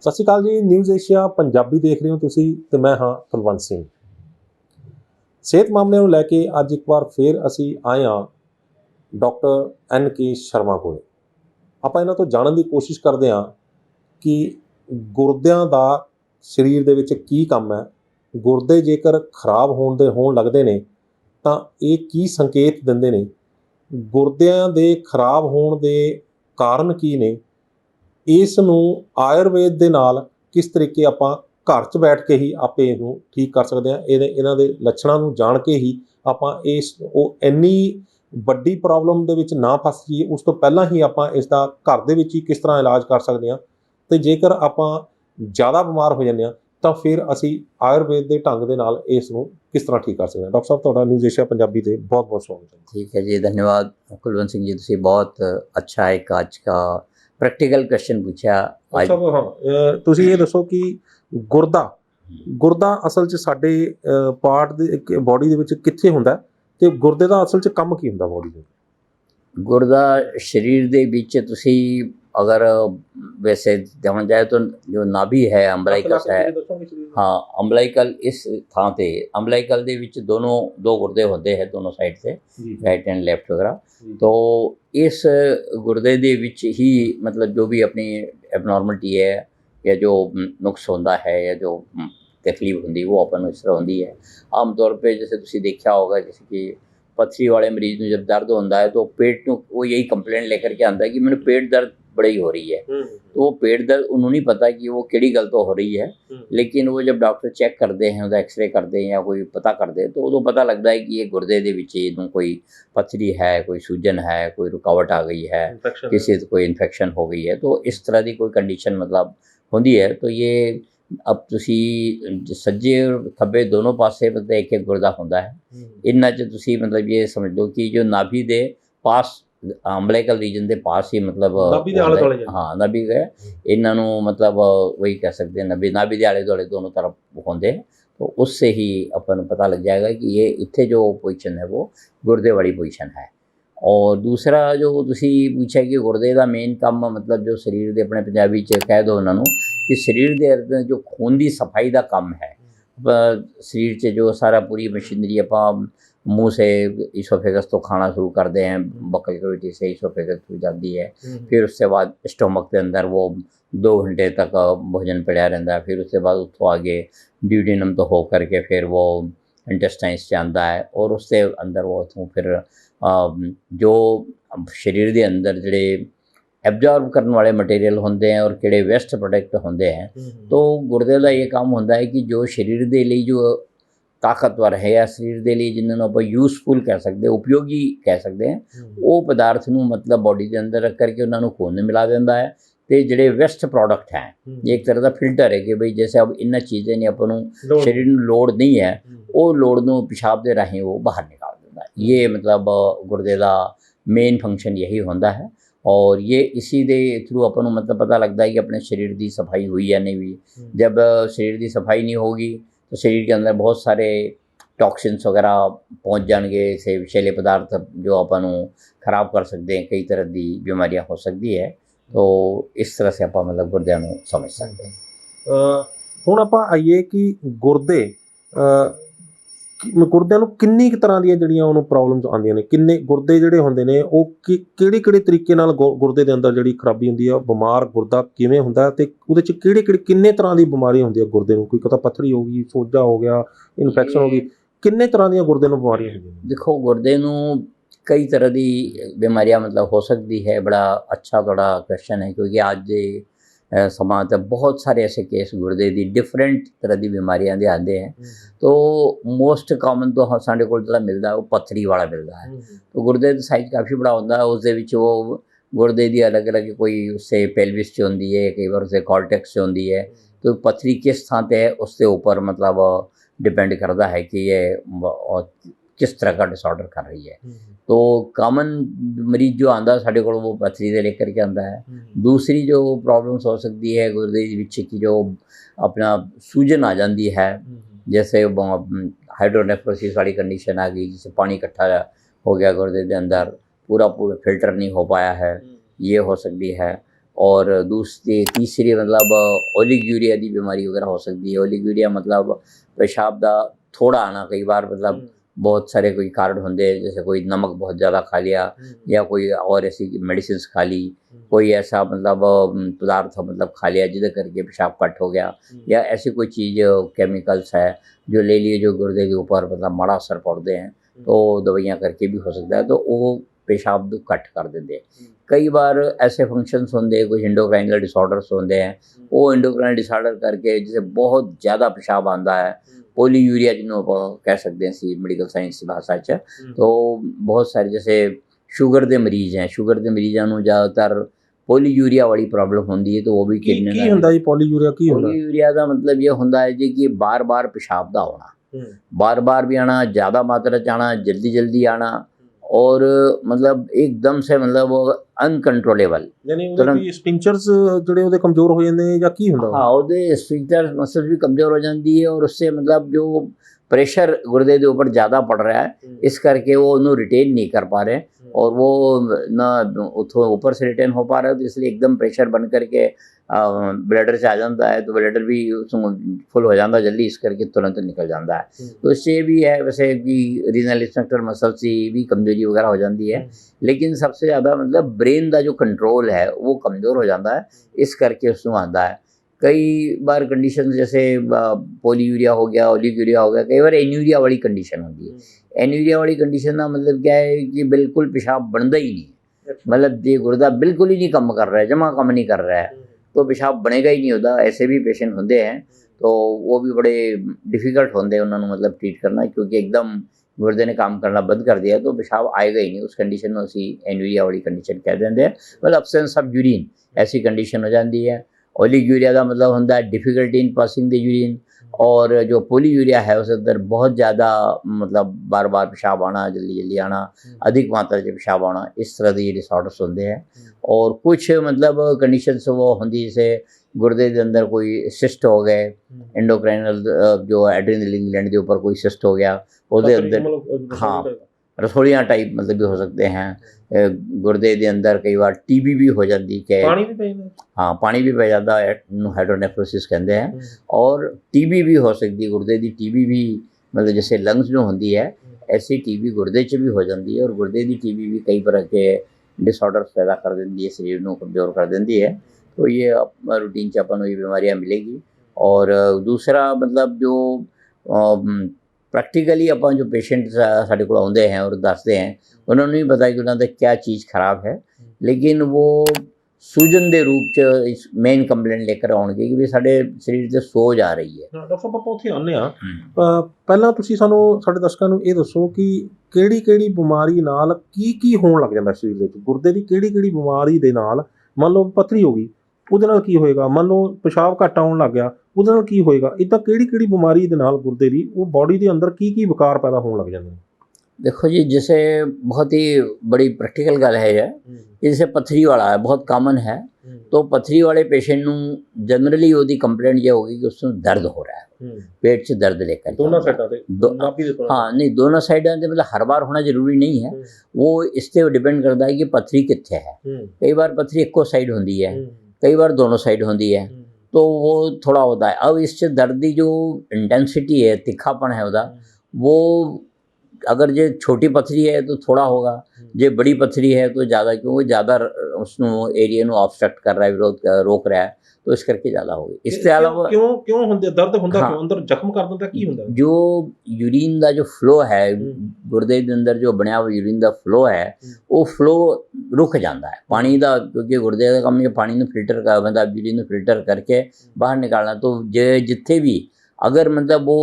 ਸਤਿ ਸ਼੍ਰੀ ਅਕਾਲ ਜੀ। News Asia Punjabi ਦੇਖ ਰਹੇ ਹੋ ਤੁਸੀਂ ਤੇ ਮੈਂ ਹਾਂ ਕੁਲਵੰਤ ਸਿੰਘ। ਸਿਹਤ ਮਾਮਲਿਆਂ ਨੂੰ ਲੈ ਕੇ ਅੱਜ ਇੱਕ ਵਾਰ ਫਿਰ ਅਸੀਂ ਆਏ ਹਾਂ ਡਾਕਟਰ NK ਸ਼ਰਮਾ ਕੋਲ। ਆਪਾਂ ਇਹਨਾਂ ਤੋਂ ਜਾਣਨ ਦੀ ਕੋਸ਼ਿਸ਼ ਕਰਦੇ ਹਾਂ ਕਿ ਗੁਰਦਿਆਂ ਦਾ ਸਰੀਰ ਦੇ ਵਿੱਚ ਕੀ ਕੰਮ ਹੈ, ਗੁਰਦੇ ਜੇਕਰ ਖਰਾਬ ਹੋਣ ਲੱਗਦੇ ਨੇ ਤਾਂ ਇਹ ਕੀ ਸੰਕੇਤ ਦਿੰਦੇ ਨੇ, ਗੁਰਦਿਆਂ ਦੇ ਖਰਾਬ ਹੋਣ ਦੇ ਕਾਰਨ ਕੀ ਨੇ, ਇਸ ਨੂੰ ਆਯੁਰਵੇਦ ਦੇ ਨਾਲ ਕਿਸ ਤਰੀਕੇ ਆਪਾਂ ਘਰ 'ਚ ਬੈਠ ਕੇ ਹੀ ਆਪੇ ਇਹਨੂੰ ਠੀਕ ਕਰ ਸਕਦੇ ਹਾਂ। ਇਹਨਾਂ ਦੇ ਲੱਛਣਾਂ ਨੂੰ ਜਾਣ ਕੇ ਹੀ ਆਪਾਂ ਉਹ ਇੰਨੀ ਵੱਡੀ ਪ੍ਰੋਬਲਮ ਦੇ ਵਿੱਚ ਨਾ ਫਸ ਜਾਈਏ, ਉਸ ਤੋਂ ਪਹਿਲਾਂ ਹੀ ਆਪਾਂ ਇਸ ਦਾ ਘਰ ਦੇ ਵਿੱਚ ਹੀ ਕਿਸ ਤਰ੍ਹਾਂ ਇਲਾਜ ਕਰ ਸਕਦੇ ਹਾਂ। ਅਤੇ ਜੇਕਰ ਆਪਾਂ ਜ਼ਿਆਦਾ ਬਿਮਾਰ ਹੋ ਜਾਂਦੇ ਹਾਂ ਤਾਂ ਫਿਰ ਅਸੀਂ ਆਯੁਰਵੇਦ ਦੇ ਢੰਗ ਦੇ ਨਾਲ ਇਸ ਨੂੰ ਕਿਸ ਤਰ੍ਹਾਂ ਠੀਕ ਕਰ ਸਕਦੇ ਹਾਂ। ਡਾਕਟਰ ਸਾਹਿਬ, ਤੁਹਾਡਾ ਨਿਊਜ਼ ਏਸ਼ੀਆ ਪੰਜਾਬੀ ਤੇ बहुत बहुत स्वागत है। ठीक है जी, धन्यवाद कुलवंत सिंह जी। तुसी बहुत अच्छा एक आज का प्रैक्टिकल क्वेश्चन पूछा। ਤੁਸੀਂ ਇਹ ਦੱਸੋ ਕਿ ਗੁਰਦਾ ਅਸਲ 'ਚ ਸਾਡੇ ਪਾਰਟ ਦੇ ਬੋਡੀ ਦੇ ਵਿੱਚ ਕਿੱਥੇ ਹੁੰਦਾ ਤੇ ਗੁਰਦੇ ਦਾ ਅਸਲ 'ਚ ਕੰਮ ਕੀ ਹੁੰਦਾ ਬੋਡੀ ਦੇ? गुर्दा शरीर दे विच तुसी अगर वैसे देखा जाए तो जो नाभि है अम्बलाइकस है, हाँ अम्बलाइकल इस थां ते अम्बलाइकल दे विच दो गुर्दे होते हैं दोनों साइड से, राइट एंड लेफ्ट वगैरह। तो इस गुर्दे दे विच ही मतलब जो भी अपनी एबनॉर्मलिटी है या जो नुक्स होता है या जो तकलीफ होंगी वो अपन इस तरह होती है। आम तौर पर जैसे तुसी देखा होगा, जैसे कि पथरी वाले मरीज में जब दर्द होता है तो पेट में वो यही कंप्लेंट लेकर के आता है कि मैंने पेट दर्द बड़ी हो रही है। तो वो पेट दर्द उन्होंने नहीं पता कि वो केड़ी गल तो हो रही है, लेकिन वो जब डॉक्टर चेक करते हैं, उसका एक्सरे करते हैं या कोई पता करते हैं तो उदों पता लगता है कि ये गुर्दे दे विच इहनूं कोई पथरी है, कोई सूजन है, कोई रुकावट आ गई है, किसी कोई इन्फेक्शन हो गई है। तो इस तरह की कोई कंडीशन मतलब होंदी है। तो ये अब तुसी सज्जे और खब्बे दोनों पासे मतलब एक एक गुर्दा होंदा है। इन्ना च तुसी मतलब ये समझ लो कि जो नाभि दे पास अम्बलाइकल रीजन दे पास ही मतलब हाँ नाभि है, इन्हां नूं मतलब वही कह सकते हैं नाभि दे आले दुआले दोनों तरफ होंदे। तो उससे ही अपन पता लग जाएगा कि ये इत्थे जो पोजीशन है वो गुर्दे वाली पोजीशन है। और दूसरा जो तुसी पूछा कि गुर्दे का मेन काम मतलब जो शरीर के अपने पंजाबी च कह दो उन्होंने कि शरीर के अंदर जो खून की सफाई का काम है, शरीर च जो सारा पूरी मशीनरी आप मुँह से इसोफेगस तो खाना शुरू करते हैं, बकल कैविटी से इसोफेगस हो जाती है, फिर उसके बाद स्टोमक के अंदर वो 2 घंटे तक भोजन पड़ा रहता है, फिर उसके बाद उतो आगे ड्यूडेनम तो हो करके फिर वो इंटेस्टाइन्स से आता है और उससे अंदर वो उतों फिर जो शरीर के अंदर जोड़े एब्जॉर्ब करने वाले मटेरियल होंगे हैं और किड़े वेस्ट प्रोडक्ट होंगे हैं। तो गुर्दे का ये काम होता है कि जो शरीर के लिए जो ताकतवर है या शरीर के लिए जिन्होंने आप यूजफुल कह सकते, उपयोगी कह सकते हैं, वो पदार्थ नूं मतलब बॉडी के अंदर रख करके उन्होंने खून मिला देता है। तो जोड़े वेस्ट प्रोडक्ट हैं ये एक तरह का फिल्टर है कि भाई जैसे अब इन्होंने चीज़ें ने अपन शरीर में लोड़ नहीं है, वो लोड़ नूं पेशाब के राही वो बाहर निकाल देता है। ये मतलब गुर्दे का मेन फंक्शन यही होता है। और ये इसी दे थ्रू अपन मतलब पता लगता है कि अपने शरीर की सफाई हुई या नहीं हुई। जब शरीर की सफाई नहीं होगी तो शरीर के अंदर बहुत सारे टॉक्सिन्स वगैरह पहुँच जाएंगे, से विषैले पदार्थ जो अपन खराब कर सकते हैं, कई तरह की बीमारियां हो सकती है। तो इस तरह से आप मतलब गुर्दियां नूं समझ सकते हैं। ਹੁਣ ਆਪਾਂ ਆਈਏ ਕਿ ਗੁਰਦਿਆਂ ਨੂੰ ਕਿੰਨੀ ਕੁ ਤਰ੍ਹਾਂ ਦੀਆਂ ਜਿਹੜੀਆਂ ਉਹਨੂੰ ਪ੍ਰੋਬਲਮਸ ਆਉਂਦੀਆਂ ਨੇ, ਕਿੰਨੇ ਗੁਰਦੇ ਜਿਹੜੇ ਹੁੰਦੇ ਨੇ ਉਹ ਕਿਹੜੇ ਤਰੀਕੇ ਨਾਲ ਗੁਰਦੇ ਦੇ ਅੰਦਰ ਜਿਹੜੀ ਖਰਾਬੀ ਹੁੰਦੀ ਆ, ਬਿਮਾਰ ਗੁਰਦਾ ਕਿਵੇਂ ਹੁੰਦਾ ਤੇ ਉਹਦੇ 'ਚ ਕਿੰਨੇ ਤਰ੍ਹਾਂ ਦੀ ਬਿਮਾਰੀ ਹੁੰਦੀ ਆ ਗੁਰਦੇ ਨੂੰ? ਕੋਈ ਪਤਾ ਪੱਥਰੀ ਹੋ ਗਈ, ਸੋਜਾ ਹੋ ਗਿਆ, ਇਨਫੈਕਸ਼ਨ ਹੋ ਗਈ, ਕਿੰਨੇ ਤਰ੍ਹਾਂ ਦੀਆਂ ਗੁਰਦੇ ਨੂੰ ਬਿਮਾਰੀਆਂ ਹੁੰਦੀਆਂ? देखो गुर्दे नूं कई तरह की बीमारियां मतलब हो सकती है। बड़ा अच्छा थोड़ा क्वेश्चन है क्योंकि अज दे समाज तक बहुत सारे ऐसे केस गुर्दे की डिफरेंट तरह की बीमारियां दे आते हैं। तो मोस्ट कॉमन तो साढ़े को जो मिलता है वो पथरी वाला मिलता है। तो गुर्दे का साइज काफ़ी बड़ा होता है, उस वो गुर्दे की अलग अलग कोई उससे पेल्विस से होती है, कई बार उससे कॉर्टेक्स से होती है। तो पथरी किस थां ते है उसके ऊपर मतलब डिपेंड करता है कि ये किस तरह का डिसऑर्डर कर रही है। तो कॉमन मरीज जो आता साढ़े को वो पथरी से लेकर के आता है। दूसरी जो प्रॉब्लम्स हो सकती है गुर्दे की जो अपना सूजन आ जाती है, जैसे हाइड्रोनेफ्रोसिस वाली कंडीशन आ गई, जिससे पानी इकट्ठा हो गया गुर्दे के अंदर, पूरा फिल्टर नहीं हो पाया है, ये हो सकती है। और दूसरी तीसरी मतलब ओलिगूरिया की बीमारी वगैरह हो सकती है। ओलिगूरिया मतलब पेशाब का थोड़ा आना, कई बार मतलब बहुत सारे कोई कारण होंगे, जैसे कोई नमक बहुत ज़्यादा खा लिया या कोई और ऐसी मेडिसिन खा ली, कोई ऐसा मतलब पदार्थ मतलब खा लिया जिससे करके पेशाब कट हो गया, या ऐसी कोई चीज़ केमिकल्स है जो ले लिए जो गुर्दे के ऊपर मतलब माड़ा असर पड़ते हैं, तो दवाइयाँ करके भी हो सकता है, तो वो पेशाब दो कट कर देंगे। कई बार ऐसे फंक्शंस होंगे, कुछ इंडोक्राइनल डिसऑर्डर्स होंगे हैं, वो इंडोक्राइनल डिसऑर्डर करके जैसे बहुत ज़्यादा पेशाब आंदा है, पोलीयूरिया जिन्हों आप कह सकते हैं सी मेडिकल साइंस की भाषा च, तो बहुत सारे जैसे शुगर के मरीज हैं, शुगर के मरीजों को ज़्यादातर पोलीयूरिया वाली प्रॉब्लम होती है, तो वो भी ਕੀ ਕੀ ਹੁੰਦਾ ਜੀ ਪੋਲੀਯੂਰੀਆ ਕੀ ਹੁੰਦਾ? पोलीयूरिया का मतलब ये होता है जी कि बार बार पेशाब का आना, बार बार भी आना, ज़्यादा मात्रा च आना, जल्दी जल्दी आना, और मतलब एकदम से मतलब अनकंट्रोलेबल, ਯਾਨੀ ਉਹਦੇ ਵੀ ਸਪਿੰਚਰਸ ਜਿਹੜੇ ਉਹਦੇ ਕਮਜ਼ੋਰ ਹੋ ਜਾਂਦੇ ਨੇ ਜਾਂ ਕੀ ਹੁੰਦਾ? हाँ वो स्फिंक्टर मसल भी कमज़ोर हो जाती है, और उससे मतलब जो प्रेशर गुर्दे के ऊपर ज़्यादा पड़ रहा है, इस करके वो उन्होंने रिटेन नहीं कर पा रहे, और वो ना उतो ऊपर से रिटेन हो पा रहा है, तो इसलिए एकदम प्रेशर बन करके ब्लैडर से आ जाता है, तो ब्लैडर भी फुल हो जाता जल्दी, इस करके तुरंत निकल जाता है। तो इससे भी है वैसे कि रीनल स्ट्रक्चर मसल से भी कमजोरी वगैरह हो जाती है, लेकिन सबसे ज़्यादा मतलब ब्रेन का जो कंट्रोल है वो कमज़ोर हो जाता है, इस करके उसमें आता है। कई बार कंडीशन जैसे पोलीयूरिया हो गया, ओलिगूरिया हो गया, कई बार एन्यूरिया वाली कंडीशन होती है। एन्यूरिया वाली कंडीशन का मतलब क्या है कि बिल्कुल पेशाब बनता ही नहीं है, मतलब ये गुर्दा बिल्कुल ही नहीं कम कर रहा है, जमा कम नहीं कर रहा है, तो पेशाब बनेगा ही नहीं होता। ऐसे भी पेशेंट होंगे हैं, तो वो भी बड़े डिफ़िकल्ट होंगे उन्होंने मतलब ट्रीट करना, क्योंकि एकदम गुर्दे ने काम करना बंद कर दिया तो पेशाब आएगा ही नहीं। उस कंडीशन में उसी एन्यूरिया वाली कंडीशन कह देंगे हैं, मतलब अब्सेंस ऑफ यूरिन, ऐसी कंडीशन हो जाती है। ओलिगूरिया का मतलब होता है difficulty in passing the urine, और जो पोलीयूरिया है उसके अंदर बहुत ज़्यादा मतलब बार बार पेशाब आना, जल्दी जल्दी आना, अधिक मात्रा से पेशाब आना, इस तरह के डिसऑर्डर्स होंगे हैं। और कुछ मतलब कंडीशंस वो होंगी जैसे गुर्दे के अंदर कोई सिस्ट हो गए, एंडोक्राइनल जो एड्रेनलिन ग्लैंड के ऊपर कोई सिस्ट हो गया, उसके अंदर हाँ रसोलियाँ टाइप मतलब भी हो सकते हैं। गुर्दे के अंदर कई बार टीबी भी हो जाती है, ਪਾਣੀ ਵੀ ਪੈ ਜਾਂਦਾ? हाँ पानी भी पै जाता है, हाइड्रोनेफ्रोसिस कहते हैं, और टीबी भी हो सकती है, गुर्दे की टीबी भी मतलब जैसे लंग्स जो होती है, ऐसी टीबी गुर्दे च भी हो जाती है, और गुर्दे की टीबी भी कई तरह के डिसऑर्डर्स पैदा कर देती है, शरीर को कमज़ोर कर देती है। तो ये रूटीन च अपन ये बीमारियाँ मिलेगी। और दूसरा मतलब जो प्रैक्टिकली अपन जो पेशेंट साढ़े को आते हैं और दसते हैं, उन्होंने भी पता कि उन्होंने क्या चीज़ खराब है, लेकिन वो सूजन के रूप च इस मेन कंप्लेंट लेकर आउणगे कि भी साढ़े शरीर से सोज आ रही है। ਡਾਕਟਰ ਸਾਹਿਬ ਆਪਾਂ ਉੱਥੇ ਆਉਂਦੇ ਹਾਂ, ਪਹਿਲਾਂ ਤੁਸੀਂ ਸਾਨੂੰ ਸਾਡੇ ਦਰਸ਼ਕਾਂ ਨੂੰ ਇਹ ਦੱਸੋ ਕਿ ਕਿਹੜੀ ਕਿਹੜੀ ਬਿਮਾਰੀ ਨਾਲ ਕੀ ਕੀ ਹੋਣ ਲੱਗ ਜਾਂਦਾ ਸਰੀਰ ਦੇ ਵਿੱਚ? ਗੁਰਦੇ ਦੀ ਕਿਹੜੀ ਕਿਹੜੀ ਬਿਮਾਰੀ ਦੇ ਨਾਲ, ਮੰਨ ਲਓ ਪੱਥਰੀ ਹੋ ਗਈ, ਉਹਦੇ ਨਾਲ ਕੀ ਹੋਏਗਾ? ਮੰਨ ਲਓ ਪਿਸ਼ਾਬ ਘੱਟ ਆਉਣ ਲੱਗ ਗਿਆ, ਉਹਦੇ ਨਾਲ ਕੀ ਹੋਏਗਾ? ਇੱਦਾਂ ਕਿਹੜੀ ਕਿਹੜੀ ਬਿਮਾਰੀ ਦੇ ਨਾਲ ਗੁਰਦੇ ਦੀ ਉਹ ਬੋਡੀ ਦੇ ਅੰਦਰ ਕੀ ਕੀ ਵਿਕਾਰ ਪੈਦਾ ਹੋਣ ਲੱਗ ਜਾਂਦੇ ਨੇ? देखो जी, जैसे बहुत ही बड़ी प्रैक्टिकल गल है ये, जैसे पथरी वाला है बहुत कॉमन है, तो पथरी वाले पेशेंट ਨੂੰ जनरली ਉਹਦੀ कंप्लेंट ये होगी कि उसमें दर्द हो रहा है, पेट से दर्द लेकर ਦੋਨਾਂ ਸਾਈਡਾਂ ਤੇ ਨਾਭੀ ਦੇ ਕੋਲ? हाँ नहीं, दोनों साइडों से मतलब हर बार होना जरूरी नहीं है, वो इस पर डिपेंड करता है कि पथरी कितने है। कई बार पथरी एको साइड होती है, कई बार दोनों साइड होती है, तो वो थोड़ा होता है। अब इससे दर्द की जो इंटेंसिटी है, तिखापन है उसका, वो अगर जो छोटी पथरी है तो थोड़ा होगा, जो बड़ी पथरी है तो ज़्यादा, क्योंकि ज़्यादा उसनों एरिया ਨੂੰ ऑब्स्ट्रक्ट कर रहा है, विरोध रोक रहा है, तो इस करके ज़्यादा होगी। इसके अलावा क्यों होंगे दर्द होंदा? क्यों अंदर जख्म कर देता? की होंदा? जो यूरिन का जो फ्लो है, गुर्दे के अंदर जो बनया हुआ यूरिन का फ्लो है, वो फ्लो रुक जाता है पानी का, क्योंकि गुर्दे का काम ये पानी को फिल्टर कर, मतलब यूरिन को फिल्टर करके बाहर निकालना। तो जिथे भी अगर मतलब वो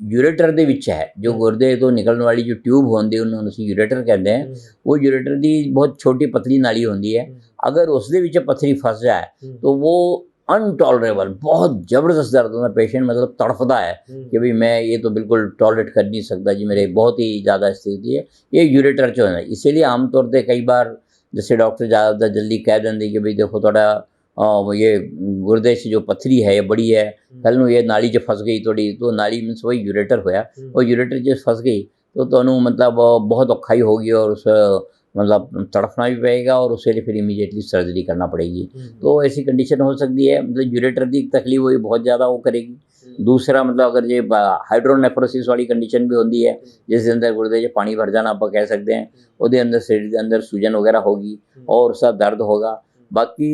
यूरेटर ਦੇ ਵਿੱਚ है, जो गुर्दे तो निकलने वाली जो ट्यूब होंगी उन्होंने ਅਸੀਂ यूरेटर कहते हैं, वो यूरेटर की बहुत छोटी पतली नाली होती है, अगर उसके ਵਿੱਚ पथरी फस जाए तो वो अनटॉलरेबल बहुत ज़बरदस्त दर्द होता है। पेशेंट मतलब तड़फता है कि भाई मैं ये तो बिल्कुल टॉलरेट कर नहीं सकता जी, मेरे बहुत ही ज़्यादा स्थिति है, ये यूरेटर जो है। इसीलिए आमतौर पर कई बार जैसे डॉक्टर ज़्यादा जल्दी कह देंगे कि भाई देखो थोड़ा ये गुर्दे से जो पथरी है ये बड़ी है, कल नूं ये नाली च फस गई थोड़ी, तो नाली मीनस वही यूरेटर होया, वो यूरेटर च फस गई तो तुहानूं मतलब बहुत औखा ही होगी, और उस मतलब तड़फना भी पड़ेगा और उसके लिए फिर इमीडिएटली सर्जरी करना पड़ेगी। तो ऐसी कंडीशन हो सकती है, मतलब यूरेटर की तकलीफ हुई बहुत ज़्यादा वो करेगी। दूसरा मतलब अगर ये हाइड्रोनेफ्रोसिस वाली कंडीशन भी होती है, जिसके अंदर गुर्दे 'ਚ पानी भर जाना आप कह सकते हैं, ਉਹਦੇ अंदर शरीर के अंदर सूजन वगैरह होगी और उसका दर्द होगा। बाकी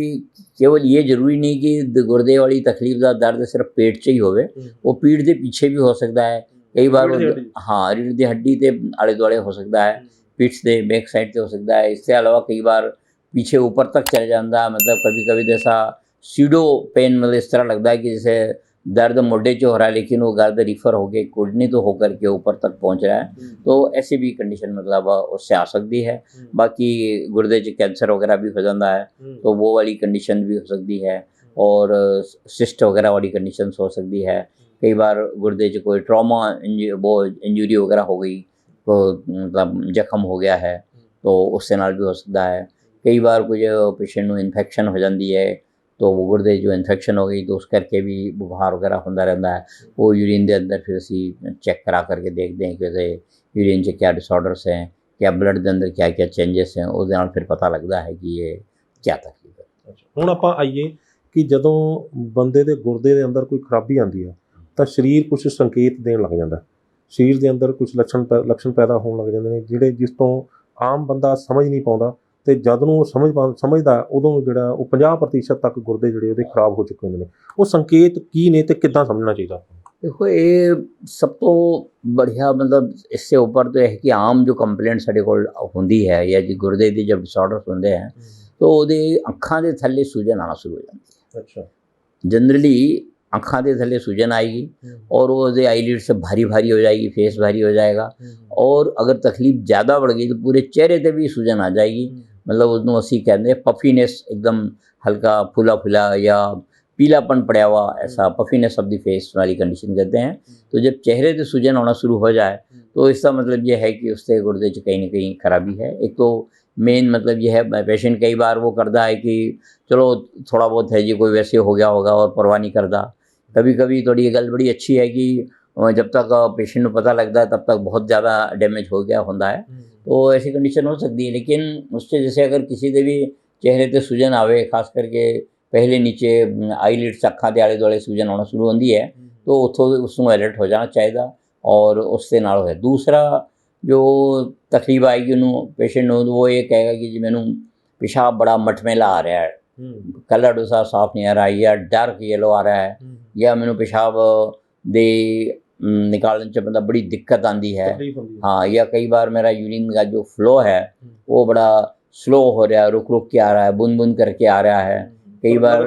केवल ये जरूरी नहीं कि गुर्दे वाली तकलीफ का दर्द सिर्फ पेट 'ਚ ही होवे, वो पीठ के पीछे भी हो सकता है। कई बार हाँ, रीढ़ की हड्डी के आले दुआले हो सकता है, पीठ से बैक साइड से हो सकता है। इसके अलावा कई बार पीछे ऊपर तक चल जाता है, मतलब कभी कभी जैसा सीडो पेन, मतलब इस तरह लगता है कि जैसे दर्द मोढे 'ਚ हो रहा है लेकिन वो दर्द रिफर होके किडनी तो होकर के ऊपर तक पहुंच रहा है। तो ऐसी भी कंडीशन मतलब उससे आ सकती है। बाकी गुर्दे 'ਚ कैंसर वगैरह भी हो जाता है, तो वो वाली कंडीशन भी हो सकती है। और सिस्ट वगैरह वाली कंडीशन हो सकती है। कई बार गुर्दे 'ਚ कोई ट्रॉमा वो इंजरी वगैरह हो गई, तो मतलब जख्म हो गया है, तो उससे नाल भी हो सकता है। कई बार कुछ पेशेंट ਨੂੰ इन्फेक्शन हो जाती है, तो वो गुर्दे जो इन्फेक्शन हो गई तो उस करके भी बुखार वगैरह होता रहता है। वो यूरिन के अंदर फिर असी चेक करा करके देखते हैं कि वैसे यूरिन 'ਚ क्या डिसऑर्डर्स हैं, क्या ब्लड के अंदर क्या क्या चेंजेस हैं, उसके नाल फिर पता लगता है कि ये क्या तकलीफ है। ਹੁਣ ਆਪਾਂ ਆਈਏ ਕਿ ਜਦੋਂ ਬੰਦੇ ਦੇ ਗੁਰਦੇ ਦੇ ਅੰਦਰ ਕੋਈ ਖਰਾਬੀ ਆਉਂਦੀ ਹੈ ਤਾਂ ਸਰੀਰ ਕੁਝ ਸੰਕੇਤ ਦੇਣ ਲੱਗ ਜਾਂਦਾ, ਸਰੀਰ ਦੇ ਅੰਦਰ ਕੁਝ ਲੱਛਣ ਪੈਦਾ ਹੋਣ ਲੱਗ ਜਾਂਦੇ ਨੇ ਜਿਹੜੇ ਜਿਸ ਤੋਂ ਆਮ ਬੰਦਾ ਸਮਝ ਨਹੀਂ ਪਾਉਂਦਾ, ਤੇ ਜਦ ਨੂੰ ਉਹ ਸਮਝਦਾ ਉਦੋਂ ਜਿਹੜਾ ਉਹ 50% ਤੱਕ ਗੁਰਦੇ ਜਿਹੜੇ ਉਹਦੇ ਖਰਾਬ ਹੋ ਚੁੱਕੇ ਹੁੰਦੇ ਨੇ। ਉਹ ਸੰਕੇਤ ਕੀ ਨੇ ਤੇ ਕਿੱਦਾਂ ਸਮਝਣਾ ਚਾਹੀਦਾ? देखो ये सब तो बढ़िया, मतलब इससे ऊपर तो है कि आम जो कंप्लेंट साढ़े कोल होंदी है या जी गुर्दे दी जब डिसऑर्डर्स होंदे हैं तो ਉਹਦੇ ਅੱਖਾਂ ਦੇ ਥੱਲੇ सूजन आना शुरू हो जाती है। अच्छा, जनरली ਅੱਖਾਂ ਦੇ ਥੱਲੇ सूजन आएगी और वो ਉਹਦੇ आईलिड से भारी भारी हो जाएगी, फेस भारी हो जाएगा। और अगर तकलीफ ज़्यादा बढ़ गई तो पूरे चेहरे पे भी सूजन आ जाएगी। मतलब उसमें ਅਸੀਂ कहते पफीनेस, एकदम हल्का फूला फूला या पीलापन पड़ा हुआ, ऐसा पफीनेस ऑफ द फेस वाली कंडीशन कहते हैं। तो जब चेहरे से सूजन होना शुरू हो जाए तो इसका मतलब ये है कि उससे गुर्दे 'ਚ कहीं ना कहीं खराबी है। एक तो मेन मतलब ये है, पेशेंट कई बार वो करता है कि चलो थोड़ा बहुत है जी, कोई वैसे हो गया होगा और परवाह नहीं करता। कभी कभी थोड़ी ये गल बड़ी अच्छी है कि जब तक पेशेंट को पता लगता है तब तक बहुत ज़्यादा डैमेज हो गया होता है, तो ऐसी कंडीशन हो सकती है। लेकिन उससे जैसे अगर किसी से भी चेहरे से सूजन आवे, खास करके पहले नीचे आईलिड्स अखा के आले दुआले सूजन होना शुरू होती है, तो उतो उसको अलर्ट हो जाना चाहिए और उससे नाल होए। दूसरा जो तकलीफ आएगी उन्होंने पेशेंट को, वो ये कहेगा कि जी मैनू पेशाब बड़ा मटमेला आ रहा है, कलर उसका साफ नहीं आ रहा है, या डार्क येलो आ रहा है, या मैनू पेशाब दे निकालने से मतलब बड़ी दिक्कत आती है। हाँ, या कई बार मेरा यूरिन का जो फ्लो है वो बड़ा स्लो हो रहा है, रुक रुक के आ रहा है, बूंद बूंद करके आ रहा है। कई बार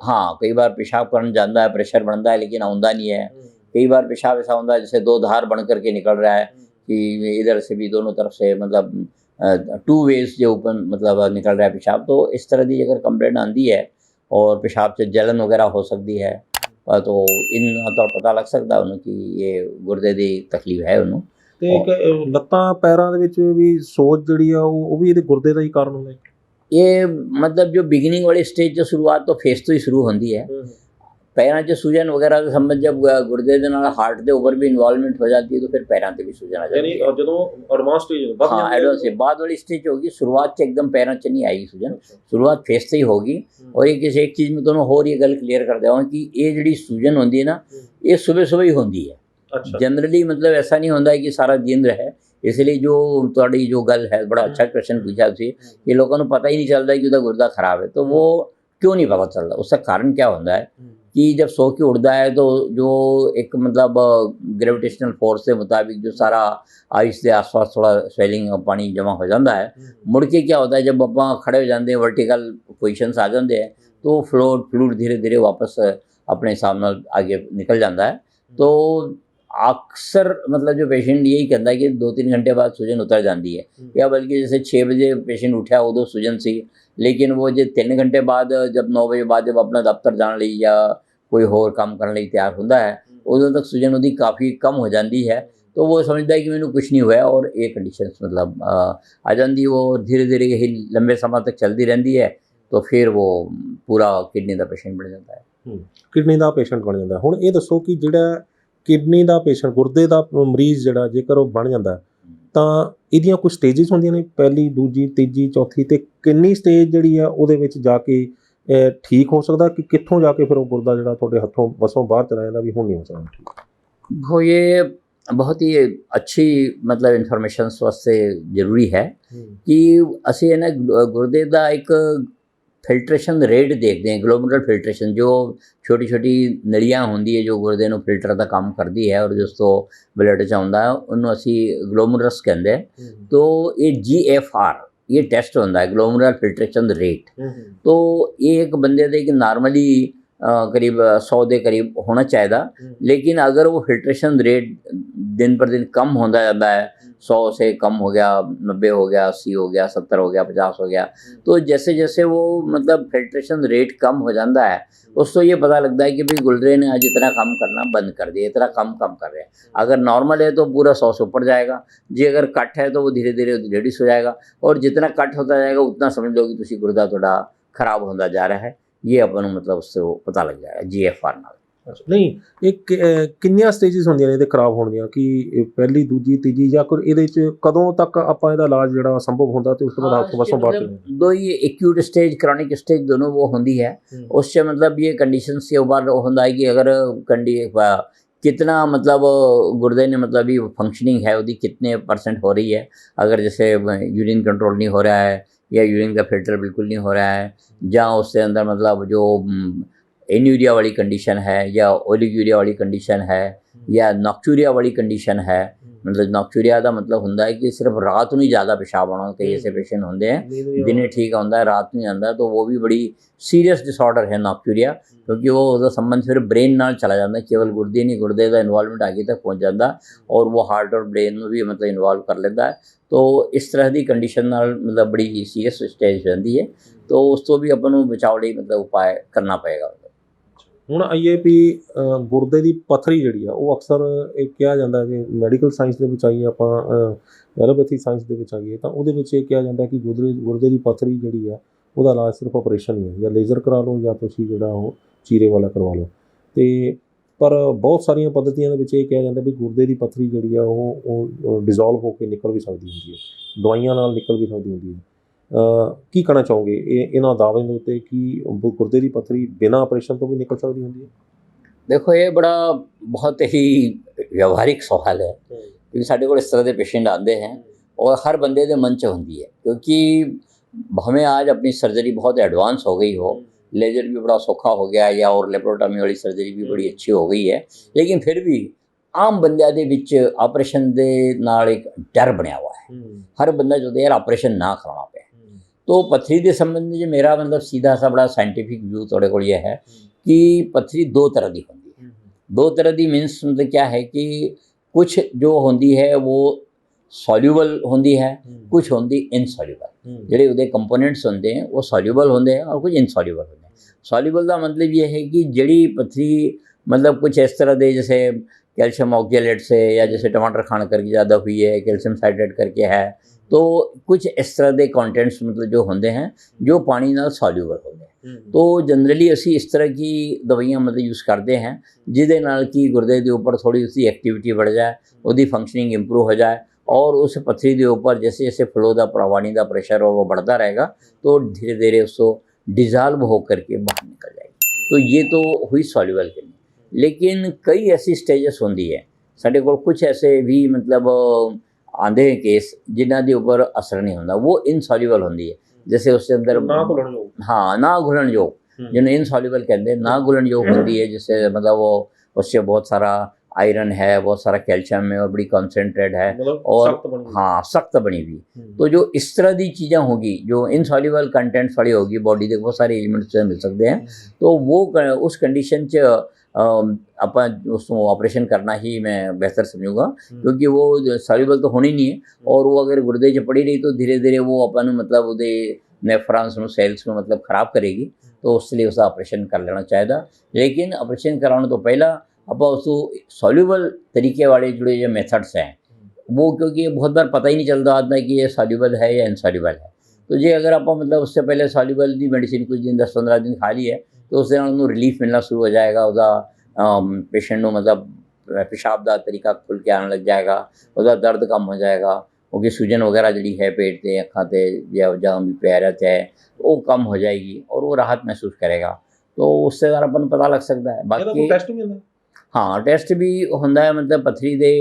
हाँ, कई बार पेशाब करने जाता है, प्रेशर बनता है लेकिन आउंदा नहीं है। कई बार पेशाब ऐसा होता है जैसे दो धार बन करके निकल रहा है कि इधर से भी दोनों तरफ से, मतलब 2 वेज जो ऊपर मतलब निकल रहा है पेशाब। तो इस तरह की अगर कंप्लेंट आती है और पेशाब से जलन वगैरह हो सकती है, तो इन तो पता लग सकता उन्होंने कि ये गुर्दे की तकलीफ है उन्होंने। ਤੇ ਇੱਕ ਲੱਤਾਂ ਪੈਰਾਂ ਦੇ ਵਿੱਚ ਵੀ ਸੋਜ ਜਿਹੜੀ ਆ ਉਹ ਵੀ ਇਹਦੇ ਗੁਰਦੇ ਦਾ ਹੀ ਕਾਰਨ ਹੁੰਦਾ ਹੈ। ये मतलब जो बिगिनिंग वाली स्टेज जो शुरुआत तो फेस तो ही शुरू होती है। पैरों 'ਚ सूजन वगैरह का संबंध जब गुर्दे के नाल हार्ट के ऊपर भी इन्वॉल्वमेंट हो जाती है तो फिर पैरों से भी सूजन आ जाती है। ਜਦੋਂ ਐਡਵਾਂਸ ਸਟੇਜ हाँ, एडवांस से बाद वाली स्टेज होगी, शुरुआत से एकदम पैरों 'ਚ नहीं आएगी सूजन, शुरुआत फेस से ही होगी। और एक किसी एक चीज़ में दोनों होर ये गल क्लीयर कर देवां कि ये जी सूजन होती है ना, ये सुबह सुबह ही होती है। जनरली मतलब ऐसा नहीं होता है कि सारा दिन रहे। इसलिए जो थोड़ी जो गल है, बड़ा अच्छा क्वेश्चन पूछा तुसीं कि लोगों को पता ही नहीं चलता कि उसका गुर्दा खराब है। तो वो क्यों नहीं पता चलता, उसका कारण क्या होता है कि जब सो के उड़ता है तो जो एक मतलब ग्रेविटेशनल फोर्स के मुताबिक जो सारा आइस के आसपास थोड़ा स्वेलिंग पानी जमा हो जाता है, मुड़ के क्या होता है जब आप खड़े हो जाते हैं, वर्टिकल पोजिशन आ जाते हैं, तो फ्लूइड धीरे धीरे वापस अपने हिसाब नाल आगे निकल जाता है। तो अक्सर मतलब जो पेशेंट यही कहता है कि 2-3 घंटे बाद सूजन उतर जाती है, या बल्कि जैसे 6 बजे पेशेंट उठा उदो सूजन सी, लेकिन वो जो 3 घंटे बाद जब 9 बजे बाद जब अपना दफ्तर जाने लई या कोई होर काम करने लई तैयार होता है, उदों तक सूजन उसकी काफ़ी कम हो जाती है। तो वो समझता है कि मैंने कुछ नहीं हुआ और ये कंडीशन मतलब आ जाती है। वो धीरे धीरे यही लंबे समय तक चलती रहती है, तो फिर वो पूरा किडनी का पेशेंट बन जाता है। किडनी का पेशेंट बन जाता है। हुण ये दसो कि जिहड़ा किडनी का पेशेंट, गुर्दे का मरीज़ जिहड़ा जेकर वो बन जाता है ਤਾਂ ਇਹਦੀਆਂ ਕੁਝ ਸਟੇਜਿਸ ਹੁੰਦੀਆਂ ਨੇ, ਪਹਿਲੀ, ਦੂਜੀ, ਤੀਜੀ, ਚੌਥੀ, ਤੇ ਕਿੰਨੀ ਸਟੇਜ ਜਿਹੜੀ ਆ ਉਹਦੇ ਵਿੱਚ ਜਾ ਕੇ ਠੀਕ ਹੋ ਸਕਦਾ ਕਿ ਕਿੱਥੋਂ ਜਾ ਕੇ ਫਿਰ ਉਹ ਗੁਰਦਾ ਜਿਹੜਾ ਤੁਹਾਡੇ ਹੱਥੋਂ ਬਸੋਂ ਬਾਹਰ ਚਲਾ ਜਾਂਦਾ ਵੀ ਹੁਣ ਨਹੀਂ ਹੋ ਸਕਦਾ ਠੀਕ? वो ये बहुत ही अच्छी मतलब ਇਨਫੋਰਮੇਸ਼ਨ ਵਾਸਤੇ ਜ਼ਰੂਰੀ ਹੈ ਕਿ ਅਸੀਂ ਇਹ ਨਾ ਗੁਰਦੇ ਦਾ ਇੱਕ ਫਿਲਟਰੇਸ਼ਨ ਰੇਟ ਦੇਖਦੇ ਹਾਂ, ਗਲੋਮਰੂਲਰ ਫਿਲਟਰੇਸ਼ਨ, ਜੋ ਛੋਟੀ ਛੋਟੀ ਨਲੀਆਂ ਹੁੰਦੀ ਹੈ ਜੋ ਗੁਰਦੇ ਨੂੰ ਫਿਲਟਰ ਦਾ ਕੰਮ ਕਰਦੀ ਹੈ ਔਰ ਜਿਸ ਤੋਂ ਬਲੱਡ 'ਚ ਆਉਂਦਾ ਹੈ ਉਹਨੂੰ ਅਸੀਂ ਗਲੋਮਰਸ ਕਹਿੰਦੇ ਹਾਂ। तो ये GFR ये टेस्ट होता है, ग्लोमरुलर फिल्ट्रेशन रेट। तो ये एक बंदे दे कि नॉर्मली करीब 100 के करीब होना चाहिए, लेकिन अगर वो फिल्ट्रेशन रेट दिन पर दिन कम होता जाता है, 100 से कम हो गया, 90 हो गया, 80 हो गया, 70 हो गया, 50 हो गया, तो जैसे जैसे वो मतलब फिल्ट्रेशन रेट कम हो जाता है उसको ये पता लगता है कि भाई गुर्दे ने आज इतना काम करना बंद कर दिया, इतना कम कर रहे हैं। अगर नॉर्मल है तो पूरा 100 से ऊपर जाएगा जी, अगर कट है तो वो धीरे धीरे रिड्यूस हो जाएगा, और जितना कट होता जाएगा उतना समझ लो कि तुसी गुर्दा थोड़ा खराब होता जा रहा है। ये अपन मतलब उससे वो पता लग जाएगा GFR ਨਾਲ। ਅੱਛਾ, ਨਹੀਂ ਇਹ ਕਿੰਨੀਆਂ ਸਟੇਜਿਸ ਹੁੰਦੀਆਂ ਨੇ ਇਹਦੇ ਖਰਾਬ ਹੋਣ ਦੀਆਂ, ਕਿ ਇਹ ਪਹਿਲੀ, ਦੂਜੀ, ਤੀਜੀ, ਜਾਂ ਕੋਈ ਇਹਦੇ 'ਚ ਕਦੋਂ ਤੱਕ ਆਪਾਂ ਇਹਦਾ ਇਲਾਜ ਜਿਹੜਾ ਸੰਭਵ ਹੁੰਦਾ ਤੇ ਉਸ ਤੋਂ बाद आपको बसों बाहर चले? दो ये एक्यूट स्टेज, क्रॉनिक स्टेज दोनों वो होती है। उससे मतलब ये कंडीशन से ऊपर होता है कि अगर कितना मतलब गुर्दे ने मतलब ये फंक्शनिंग है उसकी कितने % हो रही है। अगर जैसे यूरिन कंट्रोल नहीं हो रहा है या यूरिन का फिल्टर बिल्कुल नहीं हो रहा है, जहाँ उसके अंदर मतलब जो एन्यूरिया वाली कंडीशन है या ओलिगूरिया वाली कंडीशन है या नॉक्चूरिया वाली कंडीशन है। मतलब नॉक्चूरिया का मतलब होता है कि सिर्फ रात में ज़्यादा पेशाब आना, कई ऐसे पेशेंट होंगे हैं दिन ठीक आता है रात नहीं आता, तो वो भी बड़ी सीरियस डिसऑर्डर है नॉक्चूरिया, क्योंकि वो उसका संबंध फिर ब्रेन नाल चला जाता है, केवल गुर्दे नहीं, गुर्दे का इन्वॉल्वमेंट आगे तक पहुँच जाता और वो हार्ट और ब्रेन में भी मतलब इन्वॉल्व कर लेता है। तो इस तरह की कंडीशन नाल मतलब बड़ी सीरियस स्टेज रहती है, तो उस तो भी अपन बचाव लिए मतलब उपाय करना पएगा। ਹੁਣ ਆਈਏ ਵੀ ਗੁਰਦੇ ਦੀ ਪੱਥਰੀ ਜਿਹੜੀ ਆ ਉਹ ਅਕਸਰ ਇਹ ਕਿਹਾ ਜਾਂਦਾ ਕਿ ਮੈਡੀਕਲ ਸਾਇੰਸ ਦੇ ਵਿੱਚ ਆਈਏ ਆਪਾਂ, ਐਲੋਪੈਥੀ ਸਾਇੰਸ ਦੇ ਵਿੱਚ ਆਈਏ ਤਾਂ ਉਹਦੇ ਵਿੱਚ ਇਹ ਕਿਹਾ ਜਾਂਦਾ ਕਿ ਗੁਰਦੇ ਦੀ ਪੱਥਰੀ ਜਿਹੜੀ ਆ ਉਹਦਾ ਇਲਾਜ ਸਿਰਫ ਆਪਰੇਸ਼ਨ ਹੀ ਹੈ, ਜਾਂ ਲੇਜ਼ਰ ਕਰਾ ਲਓ ਜਾਂ ਤੁਸੀਂ ਜਿਹੜਾ ਉਹ ਚੀਰੇ ਵਾਲਾ ਕਰਵਾ ਲਓ। ਅਤੇ ਪਰ ਬਹੁਤ ਸਾਰੀਆਂ ਪੱਧਤੀਆਂ ਦੇ ਵਿੱਚ ਇਹ ਕਿਹਾ ਜਾਂਦਾ ਵੀ ਗੁਰਦੇ ਦੀ ਪੱਥਰੀ ਜਿਹੜੀ ਆ ਉਹ ਡਿਜ਼ੋਲਵ ਹੋ ਕੇ ਨਿਕਲ ਵੀ ਸਕਦੀ ਹੁੰਦੀ ਹੈ, ਦਵਾਈਆਂ ਨਾਲ ਨਿਕਲ ਵੀ ਸਕਦੀ ਹੁੰਦੀ ਹੈ। ਕੀ ਕਹਿਣਾ ਚਾਹੋਗੇ ਇਹਨਾਂ ਦਾਅਵਿਆਂ ਦੇ ਉੱਤੇ ਕਿ ਗੁਰਦੇ ਦੀ ਪੱਥਰੀ ਬਿਨਾਂ ਆਪਰੇਸ਼ਨ ਤੋਂ ਵੀ ਨਿਕਲ ਸਕਦੀ ਹੁੰਦੀ ਹੈ? देखो ये बड़ा बहुत ही व्यवहारिक सवाल है, क्योंकि साढ़े को इस तरह के पेशेंट आते हैं और हर बंदे के मन च होंगी है, क्योंकि हमें आज अपनी सर्जरी बहुत एडवांस हो गई हो, लेजर भी बड़ा सौखा हो गया या और लेप्रोटॉमी वाली सर्जरी भी बड़ी अच्छी हो गई है, लेकिन फिर भी आम बंदियां दे विच ऑपरेशन दे नाल एक डर बनया हुआ है। हर बंदा जो यार ऑपरेशन ना कराना पे। तो पत्थरी के संबंध में मेरा मतलब सीधा सा बड़ा साइंटिफिक व्यू थोड़े को ये है कि पत्थरी दो तरह की होती है। दो तरह की मीन्स मतलब क्या है कि कुछ जो होती है वो सॉल्यूबल होती है, कुछ होती इनसॉल्यूबल। जोड़े उहदे कंपोनेंट्स होंगे हैं वो सॉल्यूबल होंगे हैं और कुछ इनसॉल्यूबल होंगे हैं। सॉल्यूबल का मतलब ये है कि जड़ी पत्थरी मतलब कुछ इस तरह के जैसे कैल्शियम ऑक्जेलेट से या जैसे टमाटर खाने करके ज़्यादा हुई है, कैल्शियम साइट्रेट करके है, तो कुछ इस तरह के कंटेंट्स मतलब जो होंगे हैं जो पानी नाल सॉल्यूबल होंगे हैं। तो जनरली असी इस तरह की दवाइयाँ मतलब यूज़ करते हैं जिहदे नाल कि गुर्दे के उपर थोड़ी उसकी एक्टिविटी बढ़ जाए, उसकी फंक्शनिंग इंप्रूव हो जाए, और उस पत्थरी के उपर जैसे जैसे फ्लो का पानी का प्रेशर और वो बढ़ता रहेगा तो धीरे धीरे उसको डिज़ाल्व होकर के बाहर निकल जाएगी। तो ये तो हुई सॉल्यूबल के लिए। लेकिन कई ऐसी स्टेजेस होंगी है साढ़े को, कुछ ऐसे भी मतलब आंदे हैं केस जिन्हों के उपर असर नहीं होता, वो इनसॉल्यूबल होंगी है। जैसे उसके अंदर हाँ ना घुलन योग, जिन्हें इनसॉल्यूबल कहते हैं, ना घुलन योग होती है, जिससे मतलब वो उससे बहुत सारा आयरन है, बहुत सारा कैल्शियम है और बड़ी कॉन्सेंट्रेट है और हाँ सख्त बनी हुई। तो जो इस तरह की चीज़ें होगी जो इनसॉल्यूबल कंटेंट्स वाली होगी, बॉडी के बहुत सारे एलिमेंट्स मिल सकते हैं, तो वो उस कंडीशन च अपन उसको ऑपरेशन करना ही मैं बेहतर समझूंगा, क्योंकि वो सॉल्यूबल तो होनी नहीं है, और वो अगर गुर्दे च पड़ी रही तो धीरे धीरे वो अपन मतलब वो नेफ्रॉन्स में सेल्स में मतलब ख़राब करेगी, तो उसके लिए उसका ऑपरेशन कर लेना चाहिए। लेकिन ऑपरेशन कराने तो पहला आप उसको सॉल्यूबल तरीके वाले जुड़े जो मेथड्स हैं वो, क्योंकि बहुत बार पता ही नहीं चलता आता कि ये सॉल्यूबल है या इनसॉल्यूबल है। तो ये अगर आप मतलब उससे पहले सॉल्यूबल की मेडिसिन कुछ दिन 10-15 दिन खा ली है तो उससे उन्होंने रिलीफ मिलना शुरू हो जाएगा, उसका पेशेंट को मतलब पेशाब का तरीका खुल के आने लग जाएगा, उसका दर्द कम हो जाएगा, क्योंकि सूजन वगैरह जी है पेट से अखा से या जहाँ भी पैर है वो कम हो जाएगी और वो राहत महसूस करेगा। तो उससे ज़रा अपन पता लग सकता है। बाकी ਟੈਸਟ ਵੀ ਹੁੰਦਾ हाँ टेस्ट भी होंदा है, मतलब पथरी दे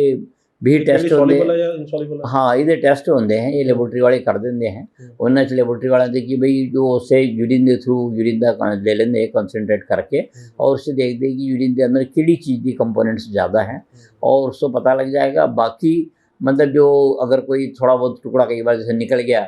भी टेस्ट होंदे ਸੋਲਿਬਲ ਹੈ ਜਾਂ ਇਨਸੋਲਿਬਲ ਹੈ हाँ ये टेस्ट होंदे हैं, ये लेबोरेटरी वाले कर देंगे हैं। उन्होंने लेबोरेटरी वाले दे कि भाई जो उससे यूरिन के थ्रू यूरिन का ले लेंगे कंसनट्रेट करके और उससे देख दे कि यूरिन के अंदर किड़ी चीज़ की कंपोनेंट्स ज़्यादा हैं और उसको पता लग जाएगा। बाकी मतलब जो अगर कोई थोड़ा बहुत टुकड़ा कई बार जैसे निकल गया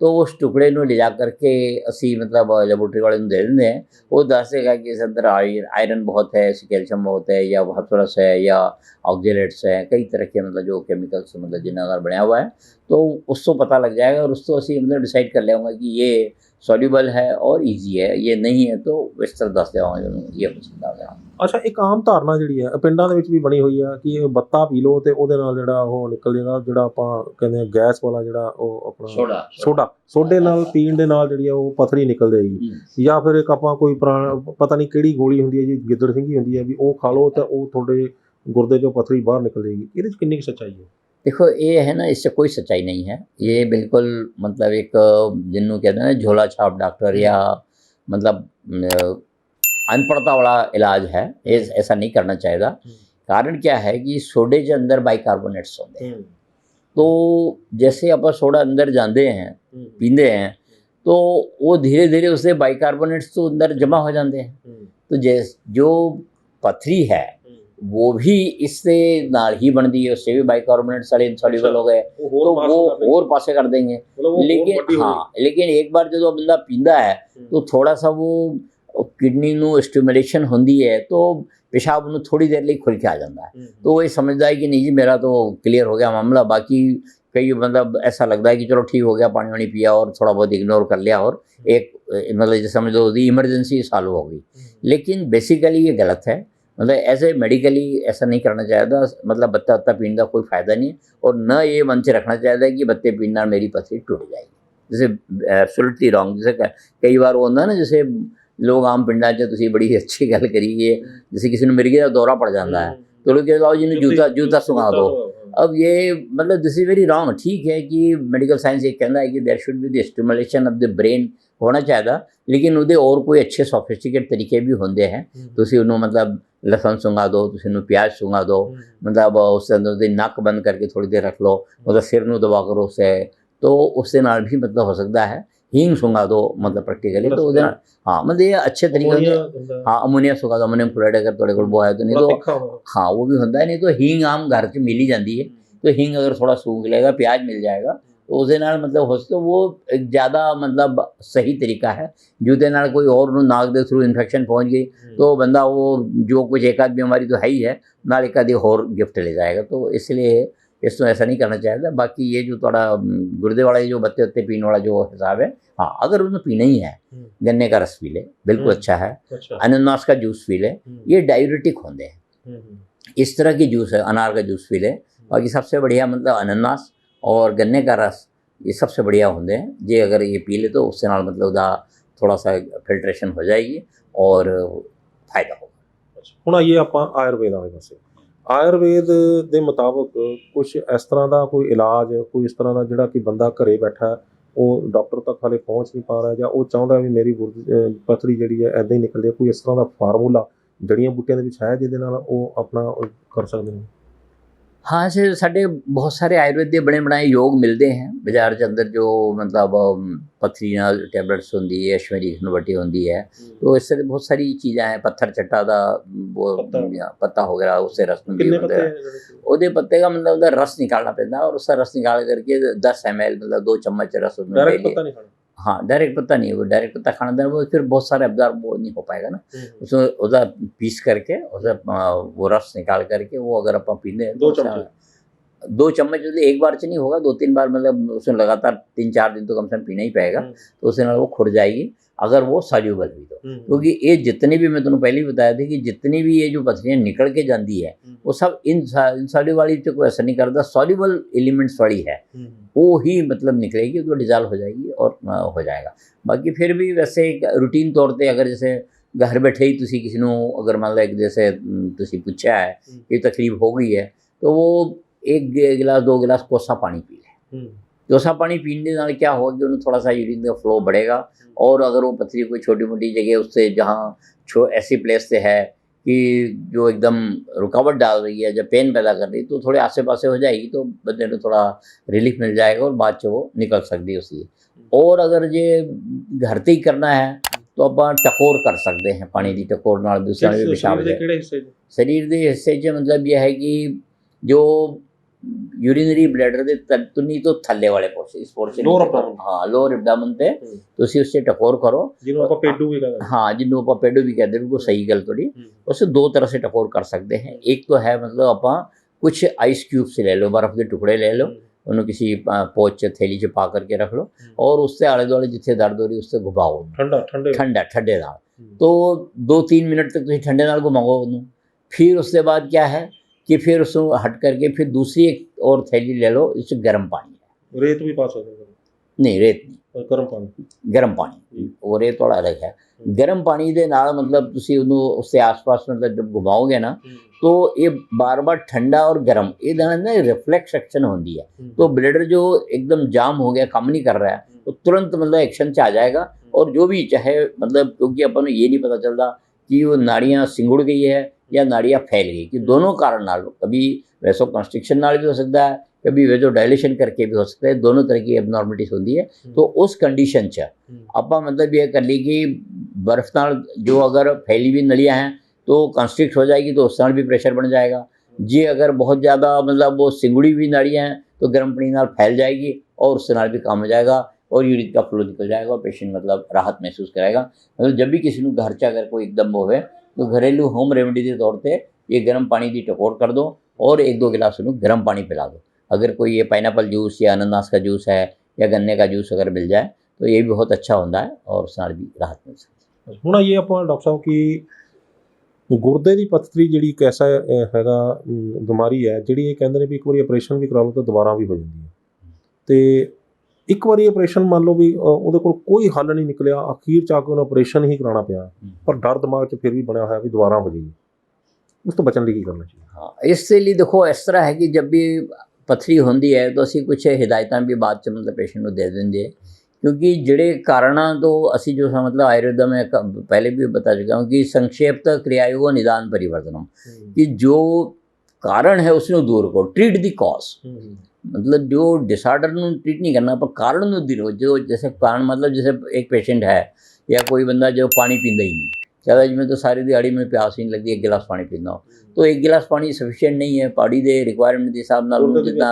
तो उस टुकड़े ਨੂੰ ले जा करके असी मतलब लेबोरेटरी वाले ਨੂੰ दे देंगे हैं। वो दस देगा कि इस अंदर आयरन बहुत है, कैल्शियम बहुत है या फास्फोरस है या ऑक्जेलेट्स है, कई तरह के मतलब जो केमिकल्स मतलब जिन्हें अगर बनाया हुआ है तो उसको पता लग जाएगा और उसको असी मतलब डिसाइड कर लेंगे कि ये सॉल्यूबल है और ईजी है, ये नहीं है तो इस तरह दस देवांगे ये पसंद आ गया। ਅੱਛਾ ਇੱਕ ਆਮ ਧਾਰਨਾ ਜਿਹੜੀ ਹੈ ਪਿੰਡਾਂ ਦੇ ਵਿੱਚ ਵੀ ਬਣੀ ਹੋਈ ਆ ਕਿ ਇਹ ਬੱਤਾ ਪੀ ਲਓ ਤੇ ਉਹਦੇ ਨਾਲ ਜਿਹੜਾ ਉਹ ਨਿਕਲ ਜਾਏਗਾ, ਜਿਹੜਾ ਆਪਾਂ ਕਹਿੰਦੇ ਆ ਗੈਸ ਵਾਲਾ ਜਿਹੜਾ ਉਹ ਆਪਣਾ ਸੋਡੇ ਨਾਲ ਪੀਣ ਦੇ ਨਾਲ ਜਿਹੜੀ ਆ ਉਹ ਪਥਰੀ ਨਿਕਲ ਜਾਏਗੀ। ਜਾਂ ਫਿਰ ਇੱਕ ਆਪਾਂ ਕੋਈ ਪਤਾ ਨਹੀਂ ਕਿਹੜੀ ਗੋਲੀ ਹੁੰਦੀ ਹੈ ਜੀ, ਗਿੱਦੜ ਸਿੰਘੀ ਹੁੰਦੀ ਹੈ ਵੀ ਉਹ ਖਾ ਲਓ ਤਾਂ ਉਹ ਤੁਹਾਡੇ ਗੁਰਦੇ 'ਚੋਂ ਪਥਰੀ ਬਾਹਰ ਨਿਕਲ ਜਾਏਗੀ। ਇਹਦੇ 'ਚ ਕਿੰਨੀ ਕੁ ਸੱਚਾਈ ਹੈ? देखो ये है ना, इससे कोई सच्चाई नहीं है, ये बिल्कुल मतलब एक जिन्हों कहते हैं ना झोला छाप डॉक्टर या मतलब अनपढ़ता वाला इलाज है, ऐसा नहीं करना चाहिए। कारण क्या है कि सोडे के अंदर बाइकार्बोनेट्स होते हैं, तो जैसे आप सोडा अंदर जाते हैं पीते हैं तो वो धीरे धीरे उससे बाइकार्बोनेट्स तो अंदर जमा हो जाते हैं। तो जो पथरी है वो भी इससे नाल ही बनती है, उससे भी बाइकार्बोनेट सारे इनसॉल्युबल हो गए तो वो और पासे कर देंगे। लेकिन हाँ, लेकिन एक बार जो बंदा पींदा है तो थोड़ा सा वो किडनी नू स्टिमुलेशन होंदी है तो पेशाब नू थोड़ी देर लिए खुल के आ जाता है, तो वो ये समझदा है कि नहीं जी मेरा तो क्लियर हो गया मामला। बाकी कई मतलब ऐसा लगता है कि चलो ठीक हो गया, पानी वानी पिया और थोड़ा बहुत इग्नोर कर लिया और एक मतलब जैसे समझ लो इमरजेंसी सॉल्व हो गई। लेकिन बेसिकली ये गलत है, मतलब ऐसे मेडिकली ऐसा नहीं करना चाहिए। मतलब बत्ता बत्ता पीने का कोई फ़ायदा नहीं है और न ये मन से रखना चाहिए कि बत्ते पीना मेरी पथरी टूट जाएगी, जैसे एब्सोल्युटली रॉन्ग। जैसे कई बार वो होता ना, जैसे लोग आम पिंडा च तुसीं बड़ी अच्छी गल करिए, जैसे किसी ने मिर्गी का दौरा पड़ जाता है तो लोग कहते लाओ जी जूता सुंघा दो। अब ये मतलब दिस इज़ वेरी रॉन्ग। ठीक है कि मेडिकल साइंस ये कहना है कि there should be the stimulation of the brain होना चाहिए, लेकिन उहदे और कोई अच्छे सोफिस्टिकेट तरीके भी होंदे हैं। तुसीं उन्होंने मतलब लसन सुंघा दो, तुसीं उन्होंने प्याज सुंघा दो, मतलब उसके अंदर उहदी नक बंद करके थोड़ी देर रख लो, मतलब सिर नूं दबा करो उससे, तो उससे नाल भी मतलब हो सकता है। हींग सुंघा दो मतलब प्रैक्टिकली, तो उहदे नाल हाँ मतलब ये अच्छे तरीके होंगे। हाँ अमोनिया सुंघा दो, अमोनियम क्लोराइड अगर तुहाडे कोल वो है तो, नहीं तो हाँ वो भी होंदा है। नहीं तो हींग आम घर च मिल ही जाती है, तो हींग अगर थोड़ा सूंघ लेगा, प्याज मिल जाएगा तो उसके नाल मतलब हो तो वो एक ज़्यादा मतलब सही तरीका है। जिहदे नाल कोई और नूं नाक दे थ्रू इन्फेक्शन पहुँच गई तो बंदा वो जो कुछ एक आध बीमारी तो है ही है, नाल एक आधी होर गिफ्ट ले जाएगा। तो इसलिए इसको ऐसा नहीं करना चाहिए। बाकी ये जो थोड़ा गुर्दे वाला जो बत्ते बत्ते पीने वाला जो हिसाब है, हाँ अगर उन्हें पीना ही है, गन्ने का रस पी ले, बिल्कुल अच्छा है। अनानास का जूस पी ले, ये डायूरेटिक होते हैं। इस तरह की जूस है, अनार का जूस पी ले। बाकी सबसे बढ़िया मतलब अनानास और गन्ने का रस, ये सबसे बढ़िया होंगे हैं। जे अगर ये पी ले तो उससे नाल मतलब उदा थोड़ा सा फिल्ट्रेशन हो जाएगी और फायदा होगा। ਹੁਣ ਆਈਏ ਆਪਾਂ ਆਯੁਰਵੇਦ ਵਾਲੇ ਪਾਸੇ। ਆਯੁਰਵੇਦ ਦੇ ਮੁਤਾਬਕ ਕੁਛ ਇਸ ਤਰ੍ਹਾਂ ਦਾ ਕੋਈ ਇਲਾਜ, ਕੋਈ ਇਸ ਤਰ੍ਹਾਂ ਦਾ ਜਿਹੜਾ ਕਿ ਬੰਦਾ ਘਰੇ ਬੈਠਾ ਉਹ ਡਾਕਟਰ ਤੱਕ ਹਾਲੇ ਪਹੁੰਚ ਨਹੀਂ ਪਾ ਰਿਹਾ, ਜਾਂ ਉਹ ਚਾਹੁੰਦਾ ਵੀ ਮੇਰੀ ਪਥਰੀ ਜਿਹੜੀ ਹੈ ਇੱਦਾਂ ਹੀ ਨਿਕਲ ਜਾਏ, ਕੋਈ ਇਸ ਤਰ੍ਹਾਂ ਦਾ ਫਾਰਮੂਲਾ ਜੜੀਆਂ ਬੂਟੀਆਂ ਦੇ ਵਿੱਚ ਹੈ ਜਿਹਦੇ ਨਾਲ ਉਹ ਆਪਣਾ ਕਰ ਸਕਦੇ ਨੇ? हाँ ऐसे साढ़े बहुत सारे आयुर्वेद के बने बनाए योग मिलते हैं बाजार के अंदर, जो मतलब पथरी टैबलेट्स होंगी है, अश्वरी घनवटी होंगी है, तो इस तरह बहुत सारी चीज़ें हैं। पत्थर चट्टा का वो पत्ता हो गया, उससे रस वो पत्ते का मतलब उधर रस निकालना पैदा, और उसका रस निकाल करके 10 ml मतलब 2 चम्मच रस उसमें। हाँ डायरेक्ट पत्ता नहीं, वो डायरेक्ट पत्ता खाना देना वो फिर बहुत सारे अब्जार वो नहीं हो पाएगा ना। उसमें उसका पीस करके उसे वो रस निकाल करके वो अगर आप पीते हैं 2 चम्मच एक बार से नहीं होगा, 2-3 बार मतलब उसमें लगातार 3-4 दिन तो कम से कम पीना ही पड़ेगा, तो उससे वो खुर जाएगी अगर वो सॉल्यूबल हुई तो। क्योंकि ये जितनी भी मैं तुम्हें पहले ही बताया था कि जितनी भी ये जो पथरियाँ निकल के जाती है वो सब इनसॉल्यूबल वाली तो कोई असर नहीं करता, सॉल्यूबल एलिमेंट्स वाली है वो ही मतलब निकलेगी, तो डिजॉल्व हो जाएगी और हो जाएगा। बाकी फिर भी वैसे एक रूटीन तौर पर अगर जैसे घर बैठे ही तुसी किसी को अगर मान लो एक जैसे तुसी पूछा है कि तकलीफ हो गई है, तो वो 1 गिलास 2 गिलास कोसा पानी पी ले, कोसा पानी पीने ਨਾਲ क्या होगा कि उन्हें थोड़ा सा यूरिन का फ्लो बढ़ेगा और अगर वो पथरी कोई छोटी मोटी जगह उससे जहाँ ऐसी प्लेस से है कि जो एकदम रुकावट डाल रही है जब पेन पैदा कर रही है तो थोड़े आसे पासे हो जाएगी तो बंदे को थोड़ा रिलीफ मिल जाएगा और बाद से वो निकल सकती है उसकी। और अगर ये घर से ही करना है तो आप टकोर कर सकते हैं पानी की टकोर नाल दूसरे भी पेशाब शरीर के हिस्से च मतलब यह है कि जो यूरिनरी ਬਲੈਡਰ ਦੇ ਤਲਤੁਨੀ ਤੋਂ ਥੱਲੇ ਵਾਲੇ ਪੋਰਸ਼ਨ ਇਸ ਪੋਰਸ਼ਨ ਲੋਅਰ ਐਬਡੋਮਨ ਹਾਂ ਲੋਅਰ ਐਬਡੋਮਨ ਤੇ ਤੁਸੀਂ ਉਸੇ ਟਕੋਰ ਕਰੋ ਜਿਹਨੂੰ ਆਪਾਂ ਪੇਡੂ ਵੀ ਕਹਿੰਦੇ हाँ जिन्हों आप पेडो भी कहते हैं बिल्कुल सही गल थोड़ी उससे दो तरह से टकोर कर सकते हैं। एक तो है मतलब आप कुछ आइस क्यूब्स ले लो बर्फ़ के टुकड़े ले लो उन्हें किसी पोच च थैली च पा करके रख लो और उससे आले दुआले जिथे दर्द हो रही उससे घुमाओ ਠੰਡਾ ठंडा ठंडे नाल तो 2-3 मिनट तक तुम ठंडे नाल घुमाओ उन्होंने। फिर उसके बाद क्या है कि फिर उसको हट करके फिर दूसरी एक और थैली ले लो इससे गर्म पानी है ਰੇਤ ਵੀ ਪਾ ਸਕਦੇ नहीं रेत नहीं ਗਰਮ ਪਾਣੀ वो रेत वाला अलग है। गर्म पानी ਦੇ ਨਾਲ मतलब ਤੁਸੀਂ ਉਹਨੂੰ ਉਸਦੇ ਆਸ-ਪਾਸ मतलब जब घुमाओगे ना तो ये बार बार ठंडा और गर्म ये दोनों ना रिफ्लेक्स एक्शन होती है तो ब्लडर जो एकदम जाम हो गया काम नहीं कर रहा है वो तुरंत मतलब एक्शन से आ जाएगा और जो भी चाहे मतलब क्योंकि अपन ये नहीं पता चलता कि वो नाड़ियाँ सिंगुड़ गई है या नाड़ियाँ फैल गई कि दोनों कारण नाल कभी वैसो कंस्ट्रिक्शन नाल भी हो सकता है कभी वेजो डायलेशन करके भी हो सकता है दोनों तरह की एबनॉर्मलिटीज होती है। तो उस कंडीशन च आप मतलब ये कर ली कि बर्फ नाल जो अगर फैली हुई नलियाँ हैं तो कंस्ट्रिक्ट हो जाएगी तो उस नाल भी प्रेशर बन जाएगा जी। अगर बहुत ज़्यादा मतलब वो सिंगुड़ी हुई नाड़ियाँ हैं तो गर्म पानी नाल फैल जाएगी और उससे नाल भी काम हो जाएगा और यूरिन का फ्लो निकल जाएगा और पेशेंट मतलब राहत महसूस करेगा। मतलब जब भी किसी को घर च अगर कोई एकदम होवे तो घरेलू होम रेमेडी के तौर पर ये गर्म पानी की टकोर कर दो और 1-2 गिलास उन्हें गर्म पानी पिला दो। अगर कोई ये पाइनएप्पल जूस या अनानास का जूस है या गन्ने का जूस अगर मिल जाए तो ये भी बहुत अच्छा होता है और उस नाल भी राहत मिल सकती है। ਹੁਣ ਇਹ ਆਪਾਂ ਡਾਕਟਰ ਸਾਹਿਬ ਕਿ ਗੁਰਦੇ ਦੀ ਪੱਥਰੀ ਜਿਹੜੀ ਇੱਕ ਐਸਾ ਹੈਗਾ ਬਿਮਾਰੀ ਹੈ ਜਿਹੜੀ ਇਹ ਕਹਿੰਦੇ ਨੇ ਵੀ ਇੱਕ ਵਾਰੀ ਆਪਰੇਸ਼ਨ ਵੀ ਕਰਾ ਲਓ ਤਾਂ ਦੁਬਾਰਾ ਵੀ ਹੋ ਜਾਂਦੀ ਹੈ ਤੇ ਇੱਕ ਵਾਰੀ ਆਪਰੇਸ਼ਨ ਮੰਨ ਲਓ ਵੀ ਉਹਦੇ ਕੋਲ ਕੋਈ ਹੱਲ ਨਹੀਂ ਨਿਕਲਿਆ ਅਖੀਰ ਚ ਆ ਕੇ ਉਹਨੂੰ ਆਪਰੇਸ਼ਨ ਹੀ ਕਰਾਉਣਾ ਪਿਆ ਪਰ ਡਰ ਦਿਮਾਗ 'ਚ ਫਿਰ ਵੀ ਬਣਿਆ ਹੋਇਆ ਵੀ ਦੁਬਾਰਾ ਹੋ ਜਾਏਗੀ ਉਸ ਤੋਂ ਬਚਣ ਲਈ ਕੀ ਕਰਨਾ ਚਾਹੀਦਾ। हाँ इसके लिए देखो इस तरह है कि जब भी पथरी होती है तो असी कुछ हिदायतां भी बाद च मतलब पेशेंट को दे देंगे क्योंकि ਜਿਹੜੇ ਕਾਰਨਾਂ ਤੋਂ ਅਸੀਂ ਜੋ मतलब आयुर्वेद में पहले भी बता चुका हूँ कि संक्षेप्त क्रियायोग निदान परिवर्तनम कि जो कारण है उसनों दूर करो ट्रीट दी कॉज मतलब जो डिसऑर्डर ਨੂੰ ट्रीट नहीं करना पर कारण ਨੂੰ दूर जो जैसे कारण मतलब जैसे एक पेशेंट है या कोई बंदा जो पानी पींदा ही नहीं ज़्यादा जिमें तो सारी दिहाड़ी में प्यास ही नहीं लगती 1 गिलास पानी पीना हो तो 1 गिलास पानी सफिशिएंट नहीं है पानी के रिक्वायरमेंट के हिसाब नाल जितना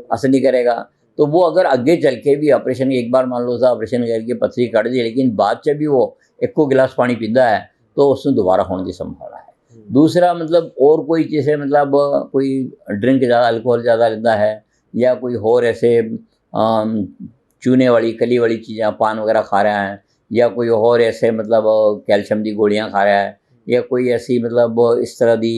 असर नहीं करेगा तो वो अगर अगे चल के भी ऑपरेशन एक बार मान लो उसका ऑपरेशन करके पथरी कट दी लेकिन बाद च भी वो 1 गिलास पानी पीता है तो उसमें दोबारा होने की संभावना है। दूसरा मतलब और कोई चीज़ है मतलब कोई ड्रिंक ज़्यादा अल्कोहल ज़्यादा लेता है या कोई और ऐसे चूने वाली कली वाली चीज़ें पान वगैरह खा रहा है या कोई और ऐसे मतलब कैल्शियम की गोलियां खा रहा है या कोई ऐसी मतलब इस तरह की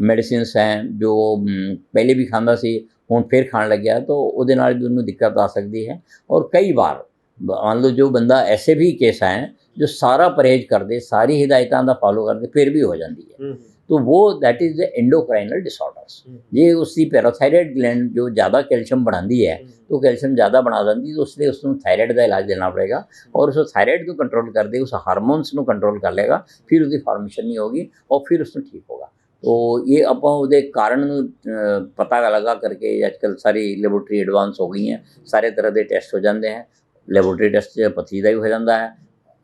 मेडिसिन्स हैं जो पहले भी खांदा सी हुण फिर खाण लग गया तो उहदे नाल भी उन्हें दिक्कत आ सकती है। और कई बार मान लो जो बंदा ऐसे भी केस आए जो सारा परहेज कर दे सारी हिदायतां दा फॉलो कर दे फिर भी हो जाती है तो वो that is the endocrinal disorders ये उसकी पैराथायराइड ग्लैंड जो ज़्यादा कैल्शियम बढ़ाती है तो कैल्शियम ज़्यादा बना देती तो उसलिए उसको थायराइड का इलाज देना पड़ेगा और उस थायराइड को कंट्रोल कर दे उस हारमोन्स को कंट्रोल कर लेगा फिर उसकी फॉर्मेशन नहीं होगी और फिर उसमें ठीक होगा। तो ये आप वो कारण पता लगा करके आजकल सारी लैबोरेटरी एडवांस हो गई हैं सारे तरह के टेस्ट हो जाते हैं लैबोरेटरी टेस्ट पथरी का भी हो जाता है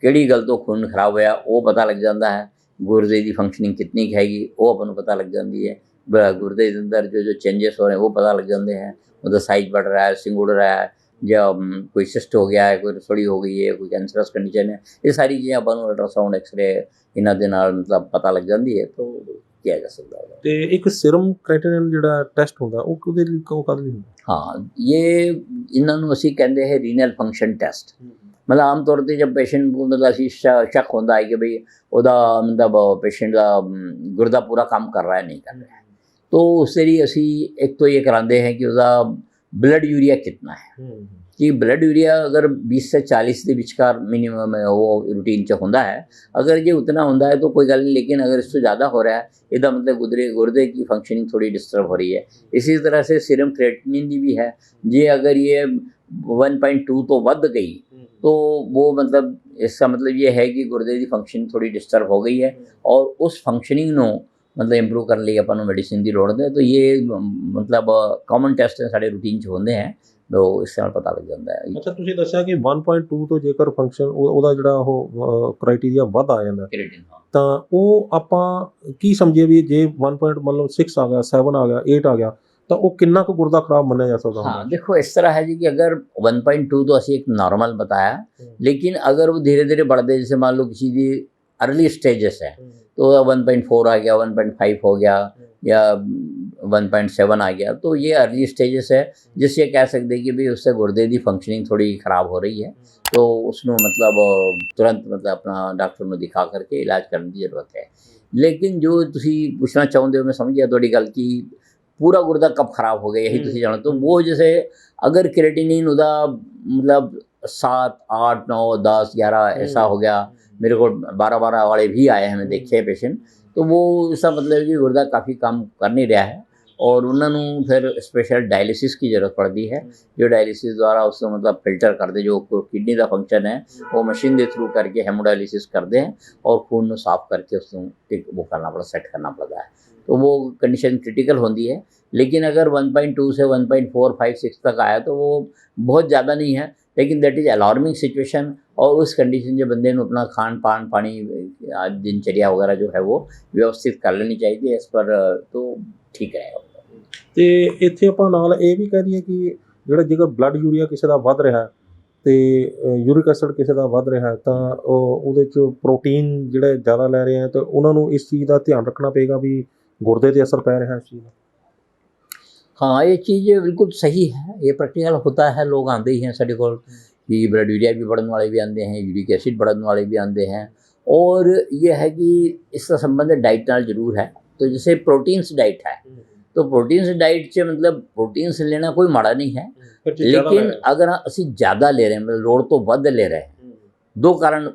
किहड़ी गल तो खून खराब होया वो पता लग जाता है गुर्दे की फंक्शनिंग कितनी हैगी वो अपन को पता लग जाती है गुर्दे के अंदर जो चेंजेस हो रहे हैं वो पता लग जाते हैं मतलब साइज बढ़ रहा है सिंगुड़ रहा है या कोई सिस्ट हो गया है कोई रसोड़ी हो गई है कोई कैंसरस कंडीशन है ये सारी चीज़ें अपन अल्ट्रासाउंड एक्सरे इन्हां दे नाल मतलब पता लग जाती है तो किया जा सकता है। ਤੇ ਇੱਕ ਸੀਰਮ ਕ੍ਰੀਏਟਿਨਿਨ ਜਿਹੜਾ ਟੈਸਟ ਹੁੰਦਾ ਉਹ ਕਿਹਦੇ ਲਈ ਕਦ ਲਈ ਹੁੰਦਾ। हाँ ये इन्हां नूं असीं कहंदे है रीनल फंक्शन टेस्ट मतलब आम तौर पर जब पेशेंट को मतलब असी शक होता है कि भाई वह मतलब पेशेंट का गुर्दा पूरा काम कर रहा है नहीं कर रहा है तो उससे लिए असी एक तो ये कराते हैं कि उसका ब्लड यूरिया कितना है कि ब्लड यूरिया अगर 20 से 40 ਦੇ ਵਿਚਕਾਰ ਮਿਨੀਮਮ ਉਹ ਰੂਟੀਨ 'ਚ ਹੁੰਦਾ ਹੈ। ਅਗਰ ਜੇ ਉतना ਹੁੰਦਾ है तो कोई गल नहीं, लेकिन अगर इससे ज़्यादा हो रहा है ਇਹਦਾ मतलब गुर्दे की फंक्शनिंग थोड़ी डिस्टर्ब हो रही है। इसी तरह से सीरम क्रिएटिनिन ਦੀ भी है, जे अगर ये 1.2 तो ਵੱਧ गई तो वो मतलब इसका मतलब ये है कि गुर्दे की फंक्शनिंग थोड़ी डिस्टर्ब हो गई है और उस फंक्शनिंग ਨੂੰ मतलब इंप्रूव करने ਲਈ ਆਪਾਂ ਨੂੰ ਮੈਡੀਸਿਨ ਦੀ ਲੋੜ ਹੈ। तो ये मतलब कॉमन टेस्ट है ਸਾਡੇ ਰੂਟੀਨ 'ਚ ਹੁੰਦੇ हैं, तो ਇਸ ਨਾਲ ਪਤਾ ਲੱਗ ਜਾਂਦਾ ਹੈ। ਅੱਛਾ, ਤੁਸੀਂ ਦੱਸਿਆ ਕਿ 1.2 ਤੋਂ ਜੇਕਰ ਫੰਕਸ਼ਨ ਉਹਦਾ ਜਿਹੜਾ ਉਹ ਕ੍ਰਾਈਟੇਰੀਆ ਵੱਧ ਆ ਜਾਂਦਾ ਕ੍ਰੀਏਟਿਨ, ਹਾਂ, ਤਾਂ ਉਹ ਆਪਾਂ ਕੀ ਸਮਝੀਏ ਵੀ ਜੇ 1. ਮਤਲਬ 6 ਆ ਗਿਆ, 7 ਆ ਗਿਆ, 8 ਆ ਗਿਆ ਤਾਂ ਉਹ ਕਿੰਨਾ ਕੁ ਗੁਰਦਾ ਖਰਾਬ ਮੰਨਿਆ ਜਾ ਸਕਦਾ? हाँ देखो इस तरह है जी कि अगर 1.2 तो असी एक नॉर्मल बताया, लेकिन अगर वो धीरे धीरे बढ़ते, जैसे मान लो किसी की अर्ली स्टेजेस है तो 1.4 आ गया, 1.5 हो गया या 1.7 आ गया, तो ये अर्ली स्टेजेस है, जिससे कह सकते हैं कि भाई उससे गुर्दे की फंक्शनिंग थोड़ी खराब हो रही है, तो उसमें मतलब तुरंत मतलब अपना डॉक्टर में दिखा करके इलाज करने की जरूरत है। लेकिन जो तुसी पूछना चाहते हो, मैं समझ गया थोड़ी गल की पूरा गुर्दा कब खराब हो गया, यही तुसी जानो, तो वो जैसे अगर क्रिएटिनिन उदा मतलब 7, 8, 9, 10, 11 ऐसा हो गया, मेरे को 12 वाले भी आए हैं, मैं देखे हैं पेशेंट, तो वो इसका मतलब कि गुर्दा काफ़ी काम कर नहीं रहा है और उन्होंने फिर स्पेशल डायलिसिस की ज़रूरत पड़ती है, जो डायलिसिस द्वारा उसको मतलब फिल्टर कर दे, जो किडनी का फंक्शन है वो मशीन के थ्रू करके हेमोडायलिसिस करते हैं और खून में साफ करके उसको वो करना पड़ता, सेट करना पड़ता है, तो वो कंडीशन क्रिटिकल होती है। लेकिन अगर 1.2 से 1.4, 5, 6 तक आया तो वो बहुत ज़्यादा नहीं है, लेकिन दैट इज़ अलार्मिंग सिचुएशन, और उस कंडीशन जो बंदे ने अपना खान पान पानी दिनचर्या वगैरह जो है वो व्यवस्थित कर लेनी चाहिए इस पर, तो ठीक रहेगा। ਤੇ ਇੱਥੇ ਆਪਾਂ ਨਾਲ ਇਹ ਵੀ ਕਹਿ ਦਈਏ ਕਿ ਜਿਹੜਾ ਜੇਕਰ ਬਲੱਡ ਯੂਰੀਆ ਕਿਸੇ ਦਾ ਵੱਧ ਰਿਹਾ ਤੇ ਯੂਰਿਕ ਐਸਿਡ ਕਿਸੇ ਦਾ ਵੱਧ ਰਿਹਾ ਤਾਂ ਉਹਦੇ 'ਚ ਪ੍ਰੋਟੀਨ ਜਿਹੜੇ ਜ਼ਿਆਦਾ ਲੈ ਰਹੇ ਆ ਤਾਂ ਉਹਨਾਂ ਨੂੰ ਇਸ ਚੀਜ਼ ਦਾ ਧਿਆਨ ਰੱਖਣਾ ਪਏਗਾ ਵੀ ਗੁਰਦੇ 'ਤੇ ਅਸਰ ਪੈ ਰਿਹਾ ਇਸ ਚੀਜ਼ ਦਾ। हाँ ये चीज़ बिल्कुल सही है, ये प्रैक्टिकल होता है, लोग आते ही हैं साढ़े को कि ब्लड यूरिया भी बढ़ने वाले भी आते हैं, यूरिक एसिड बढ़ने वाले भी आते हैं, और ये है कि इसका संबंध डाइट नाल जरूर है। तो जैसे प्रोटीन्स डाइट है, तो प्रोटीन्स डाइट से मतलब प्रोटीन्स लेना कोई माड़ा नहीं है, लेकिन अगर असी ज़्यादा ले रहे हैं, मतलब लोड़ तो वध ले रहे हैं, दो कारण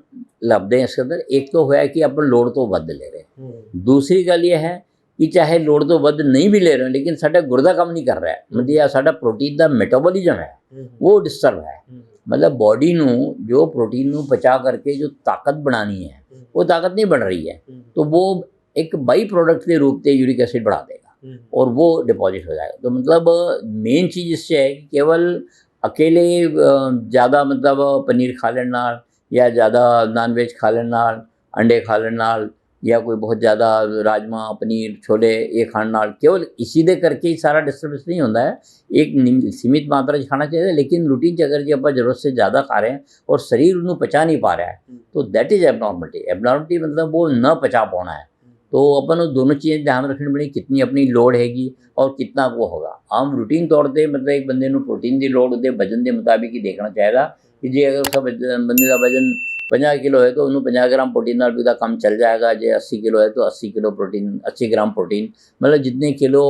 लभदे हैं इसके अंदर। एक तो होया कि अपन लोड़ तो वध ले रहे हैं, दूसरी गल ये है कि चाहे लोड़ तो वध नहीं भी ले रहे हो, लेकिन साडा गुर्दा काम नहीं कर रहा है, मतलब या साडा प्रोटीन का मेटाबॉलिज्म है वो डिस्टर्ब है, मतलब बॉडी नू जो प्रोटीन नू पचा करके जो ताकत बनानी है वो ताकत नहीं बन रही है, तो वो एक बाई प्रोडक्ट के रूप में यूरिक एसिड बढ़ा देगा और वो डिपॉजिट हो जाएगा। तो मतलब मेन चीज़ इससे है कि केवल अकेले ज़्यादा मतलब पनीर खा लेने नाल या ज़्यादा नॉन वेज खा लेने नाल, अंडे खा लेने नाल, या कोई बहुत ज़्यादा राजमा पनीर छोले ये खाने नाल केवल इसी दे करके ही सारा डिस्टर्बेंस नहीं होता है। एक सीमित मात्रा खाना चाहिए, लेकिन रूटीन च अगर जो आप जरूरत से ज़्यादा खा रहे हैं और शरीर उन्हें पचा नहीं पा रहा है तो दैट इज़ एबनॉर्मलिटी। एबनॉर्मलिटी मतलब वो न पचा पाना है, तो अपन दोनों चीज़ें ध्यान रखनी पड़ेगी, कितनी अपनी लोड हैगी और कितना वो होगा। आम रूटीन तौर पर मतलब एक बंदे को प्रोटीन की लोड होती वजन के मुताबिक ही देखना चाहिए कि जे अगर उसका बंदे का वजन 50 किलो है तो उन्होंने 50 ग्राम प्रोटीन नाल भी दा काम चल जाएगा। जे 80 किलो है तो 80 किलो प्रोटीन, 80 ग्राम प्रोटीन, मतलब जितने किलो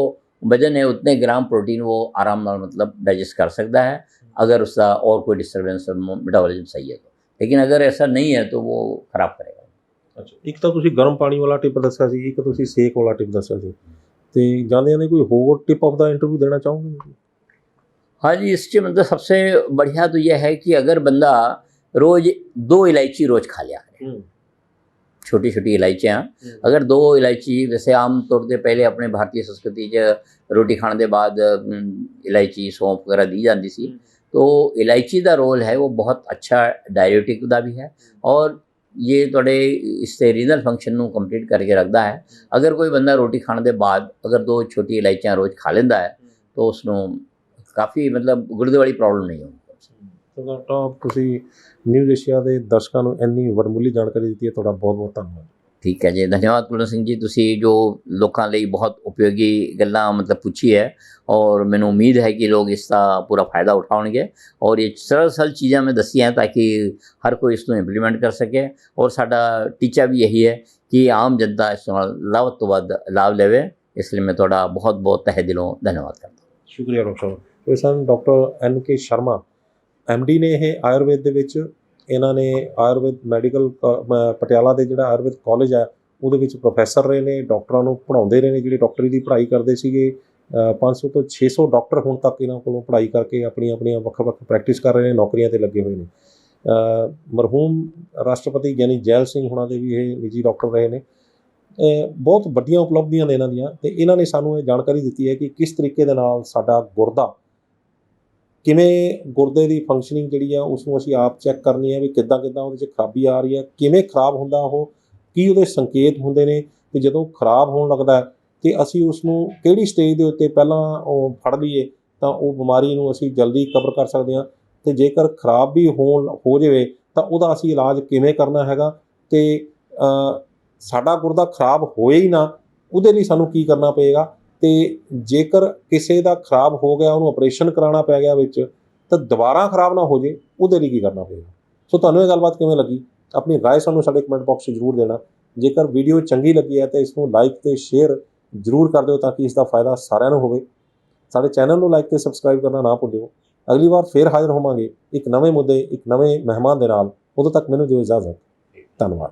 वजन है उतने ग्राम प्रोटीन वो आराम नाल मतलब डाइजेस्ट कर सकता है, अगर उसका और कोई डिस्टर्बेंस मेटाबॉलिज्म सही है तो। लेकिन अगर ऐसा नहीं है तो वो खराब करेगा। अच्छा, एक तो तुसी गर्म पानी वाला टिप दस्या सी, एक तुसी सेक वाला टिप दस्या सी, ते जांदे जांदे कोई होर टिप ऑफ द इंटरव्यू देना चाहोगे? हाँ जी, इससे मतलब सबसे बढ़िया तो यह है कि अगर बंदा रोज़ 2 इलायची रोज़ खा लिया करें, छोटी छोटी इलायचियाँ, अगर 2 इलायची, वैसे आम तौर पर पहले अपने भारतीय संस्कृति च रोटी खाने के बाद इलायची सौंफ वगैरह दी जाती सी, तो इलायची का रोल है वो बहुत अच्छा डायरेटिक का भी है और ये थोड़े इससे रीनल फंक्शन को कंप्लीट करके रखता है। अगर कोई बंदा रोटी खाने के बाद अगर 2 छोटी इलायचियाँ रोज़ खा लेंदा है तो उसनों काफ़ी मतलब गुर्दे वाली प्रॉब्लम नहीं होगी। तो डॉक्टर ਤੁਸੀਂ न्यूज़ एशिया ਦੇ ਦਰਸ਼ਕਾਂ ਨੂੰ ਇੰਨੀ ਵਡਮੁੱਲੀ ਜਾਣਕਾਰੀ ਦਿੱਤੀ ਹੈ, ਤੁਹਾਡਾ ਬਹੁਤ ਬਹੁਤ ਧੰਨਵਾਦ। ठीक है जी, धन्यवाद कुलवंत सिंह जी, तुसी जो लोगों ਲਈ बहुत उपयोगी गल्लां मतलब पूछी है और मैंने उम्मीद है कि लोग इसका पूरा फायदा उठाएंगे और ये सरल सरल चीज़ें मैं दसी हैं ताकि हर कोई इसको इंप्लीमेंट कर सके। और साडा टीचा भी यही है कि आम जनता इस लाभ तो वध लाभ लेवे, इसलिए मैं थोड़ा बहुत बहुत तहे दिलों धन्यवाद करता हूँ। शुक्रिया डॉक्टर साहब। ये सन डॉक्टर NK शर्मा, MD ਨੇ ਇਹ ਆਯੁਰਵੇਦ ਦੇ ਵਿੱਚ। ਇਹਨਾਂ ਨੇ ਆਯੁਰਵੇਦ ਮੈਡੀਕਲ ਪਟਿਆਲਾ ਦੇ ਜਿਹੜਾ ਆਯੁਰਵੇਦ ਕਾਲਜ ਹੈ ਉਹਦੇ ਵਿੱਚ ਪ੍ਰੋਫੈਸਰ ਰਹੇ ਨੇ, ਡਾਕਟਰਾਂ ਨੂੰ ਪੜ੍ਹਾਉਂਦੇ ਰਹੇ ਨੇ। ਜਿਹੜੇ ਡਾਕਟਰੀ ਦੀ ਪੜ੍ਹਾਈ ਕਰਦੇ ਸੀਗੇ 500 ਤੋਂ 600 ਡਾਕਟਰ ਹੁਣ ਤੱਕ ਇਹਨਾਂ ਕੋਲੋਂ ਪੜ੍ਹਾਈ ਕਰਕੇ ਆਪਣੀਆਂ ਵੱਖ ਪ੍ਰੈਕਟਿਸ ਕਰ ਰਹੇ ਨੇ, ਨੌਕਰੀਆਂ 'ਤੇ ਲੱਗੇ ਹੋਏ ਨੇ। ਮਰਹੂਮ ਰਾਸ਼ਟਰਪਤੀ ਗਿਆਨੀ ਜੈਲ ਸਿੰਘ ਹੁਣਾਂ ਦੇ ਵੀ ਇਹ ਨਿੱਜੀ ਡਾਕਟਰ ਰਹੇ ਨੇ। ਬਹੁਤ ਵੱਡੀਆਂ ਉਪਲਬਧੀਆਂ ਨੇ ਇਹਨਾਂ ਦੀਆਂ, ਅਤੇ ਇਹਨਾਂ ਨੇ ਸਾਨੂੰ ਇਹ ਜਾਣਕਾਰੀ ਦਿੱਤੀ ਹੈ ਕਿ ਕਿਸ ਤਰੀਕੇ ਦੇ ਨਾਲ ਸਾਡਾ ਗੁਰਦਾ, ਕਿਵੇਂ ਗੁਰਦੇ ਦੀ ਫੰਕਸ਼ਨਿੰਗ ਜਿਹੜੀ ਆ ਉਸ ਨੂੰ ਅਸੀਂ ਆਪ ਚੈੱਕ ਕਰਨੀ ਹੈ ਵੀ ਕਿੱਦਾਂ ਉਹਦੇ 'ਚ ਖਰਾਬੀ ਆ ਰਹੀ ਹੈ, ਕਿਵੇਂ ਖਰਾਬ ਹੁੰਦਾ ਉਹ, ਕੀ ਉਹਦੇ ਸੰਕੇਤ ਹੁੰਦੇ ਨੇ, ਅਤੇ ਜਦੋਂ ਖਰਾਬ ਹੋਣ ਲੱਗਦਾ ਅਤੇ ਅਸੀਂ ਉਸ ਨੂੰ ਕਿਹੜੀ ਸਟੇਜ ਦੇ ਉੱਤੇ ਪਹਿਲਾਂ ਉਹ ਫੜ ਲਈਏ ਤਾਂ ਉਹ ਬਿਮਾਰੀ ਨੂੰ ਅਸੀਂ ਜਲਦੀ ਕਵਰ ਕਰ ਸਕਦੇ ਹਾਂ, ਅਤੇ ਜੇਕਰ ਖਰਾਬ ਵੀ ਹੋ ਜਾਵੇ ਤਾਂ ਉਹਦਾ ਅਸੀਂ ਇਲਾਜ ਕਿਵੇਂ ਕਰਨਾ ਹੈਗਾ, ਅਤੇ ਸਾਡਾ ਗੁਰਦਾ ਖਰਾਬ ਹੋਏ ਹੀ ਨਾ ਉਹਦੇ ਲਈ ਸਾਨੂੰ ਕੀ ਕਰਨਾ ਪਏਗਾ, ਅਤੇ ਜੇਕਰ ਕਿਸੇ ਦਾ ਖਰਾਬ ਹੋ ਗਿਆ, ਉਹਨੂੰ ਆਪਰੇਸ਼ਨ ਕਰਾਉਣਾ ਪੈ ਗਿਆ ਵਿੱਚ, ਤਾਂ ਦੁਬਾਰਾ ਖਰਾਬ ਨਾ ਹੋ ਜੇ ਉਹਦੇ ਲਈ ਕੀ ਕਰਨਾ ਪਏਗਾ। ਸੋ ਤੁਹਾਨੂੰ ਇਹ ਗੱਲਬਾਤ ਕਿਵੇਂ ਲੱਗੀ, ਆਪਣੀ ਰਾਏ ਸਾਨੂੰ ਸਾਡੇ ਕਮੈਂਟ ਬਾਕਸ 'ਚ ਜ਼ਰੂਰ ਦੇਣਾ। ਜੇਕਰ ਵੀਡੀਓ ਚੰਗੀ ਲੱਗੀ ਹੈ ਤਾਂ ਇਸ ਨੂੰ ਲਾਈਕ ਅਤੇ ਸ਼ੇਅਰ ਜ਼ਰੂਰ ਕਰ ਦਿਓ ਤਾਂ ਕਿ ਇਸ ਦਾ ਫਾਇਦਾ ਸਾਰਿਆਂ ਨੂੰ ਹੋਵੇ। ਸਾਡੇ ਚੈਨਲ ਨੂੰ ਲਾਈਕ ਅਤੇ ਸਬਸਕ੍ਰਾਈਬ ਕਰਨਾ ਨਾ ਭੁੱਲਿਓ। ਅਗਲੀ ਵਾਰ ਫੇਰ ਹਾਜ਼ਰ ਹੋਵਾਂਗੇ ਇੱਕ ਨਵੇਂ ਮੁੱਦੇ, ਇੱਕ ਨਵੇਂ ਮਹਿਮਾਨ ਦੇ ਨਾਲ। ਉਦੋਂ ਤੱਕ ਮੈਨੂੰ ਦਿਓ ਇਜਾਜ਼ਤ। ਧੰਨਵਾਦ।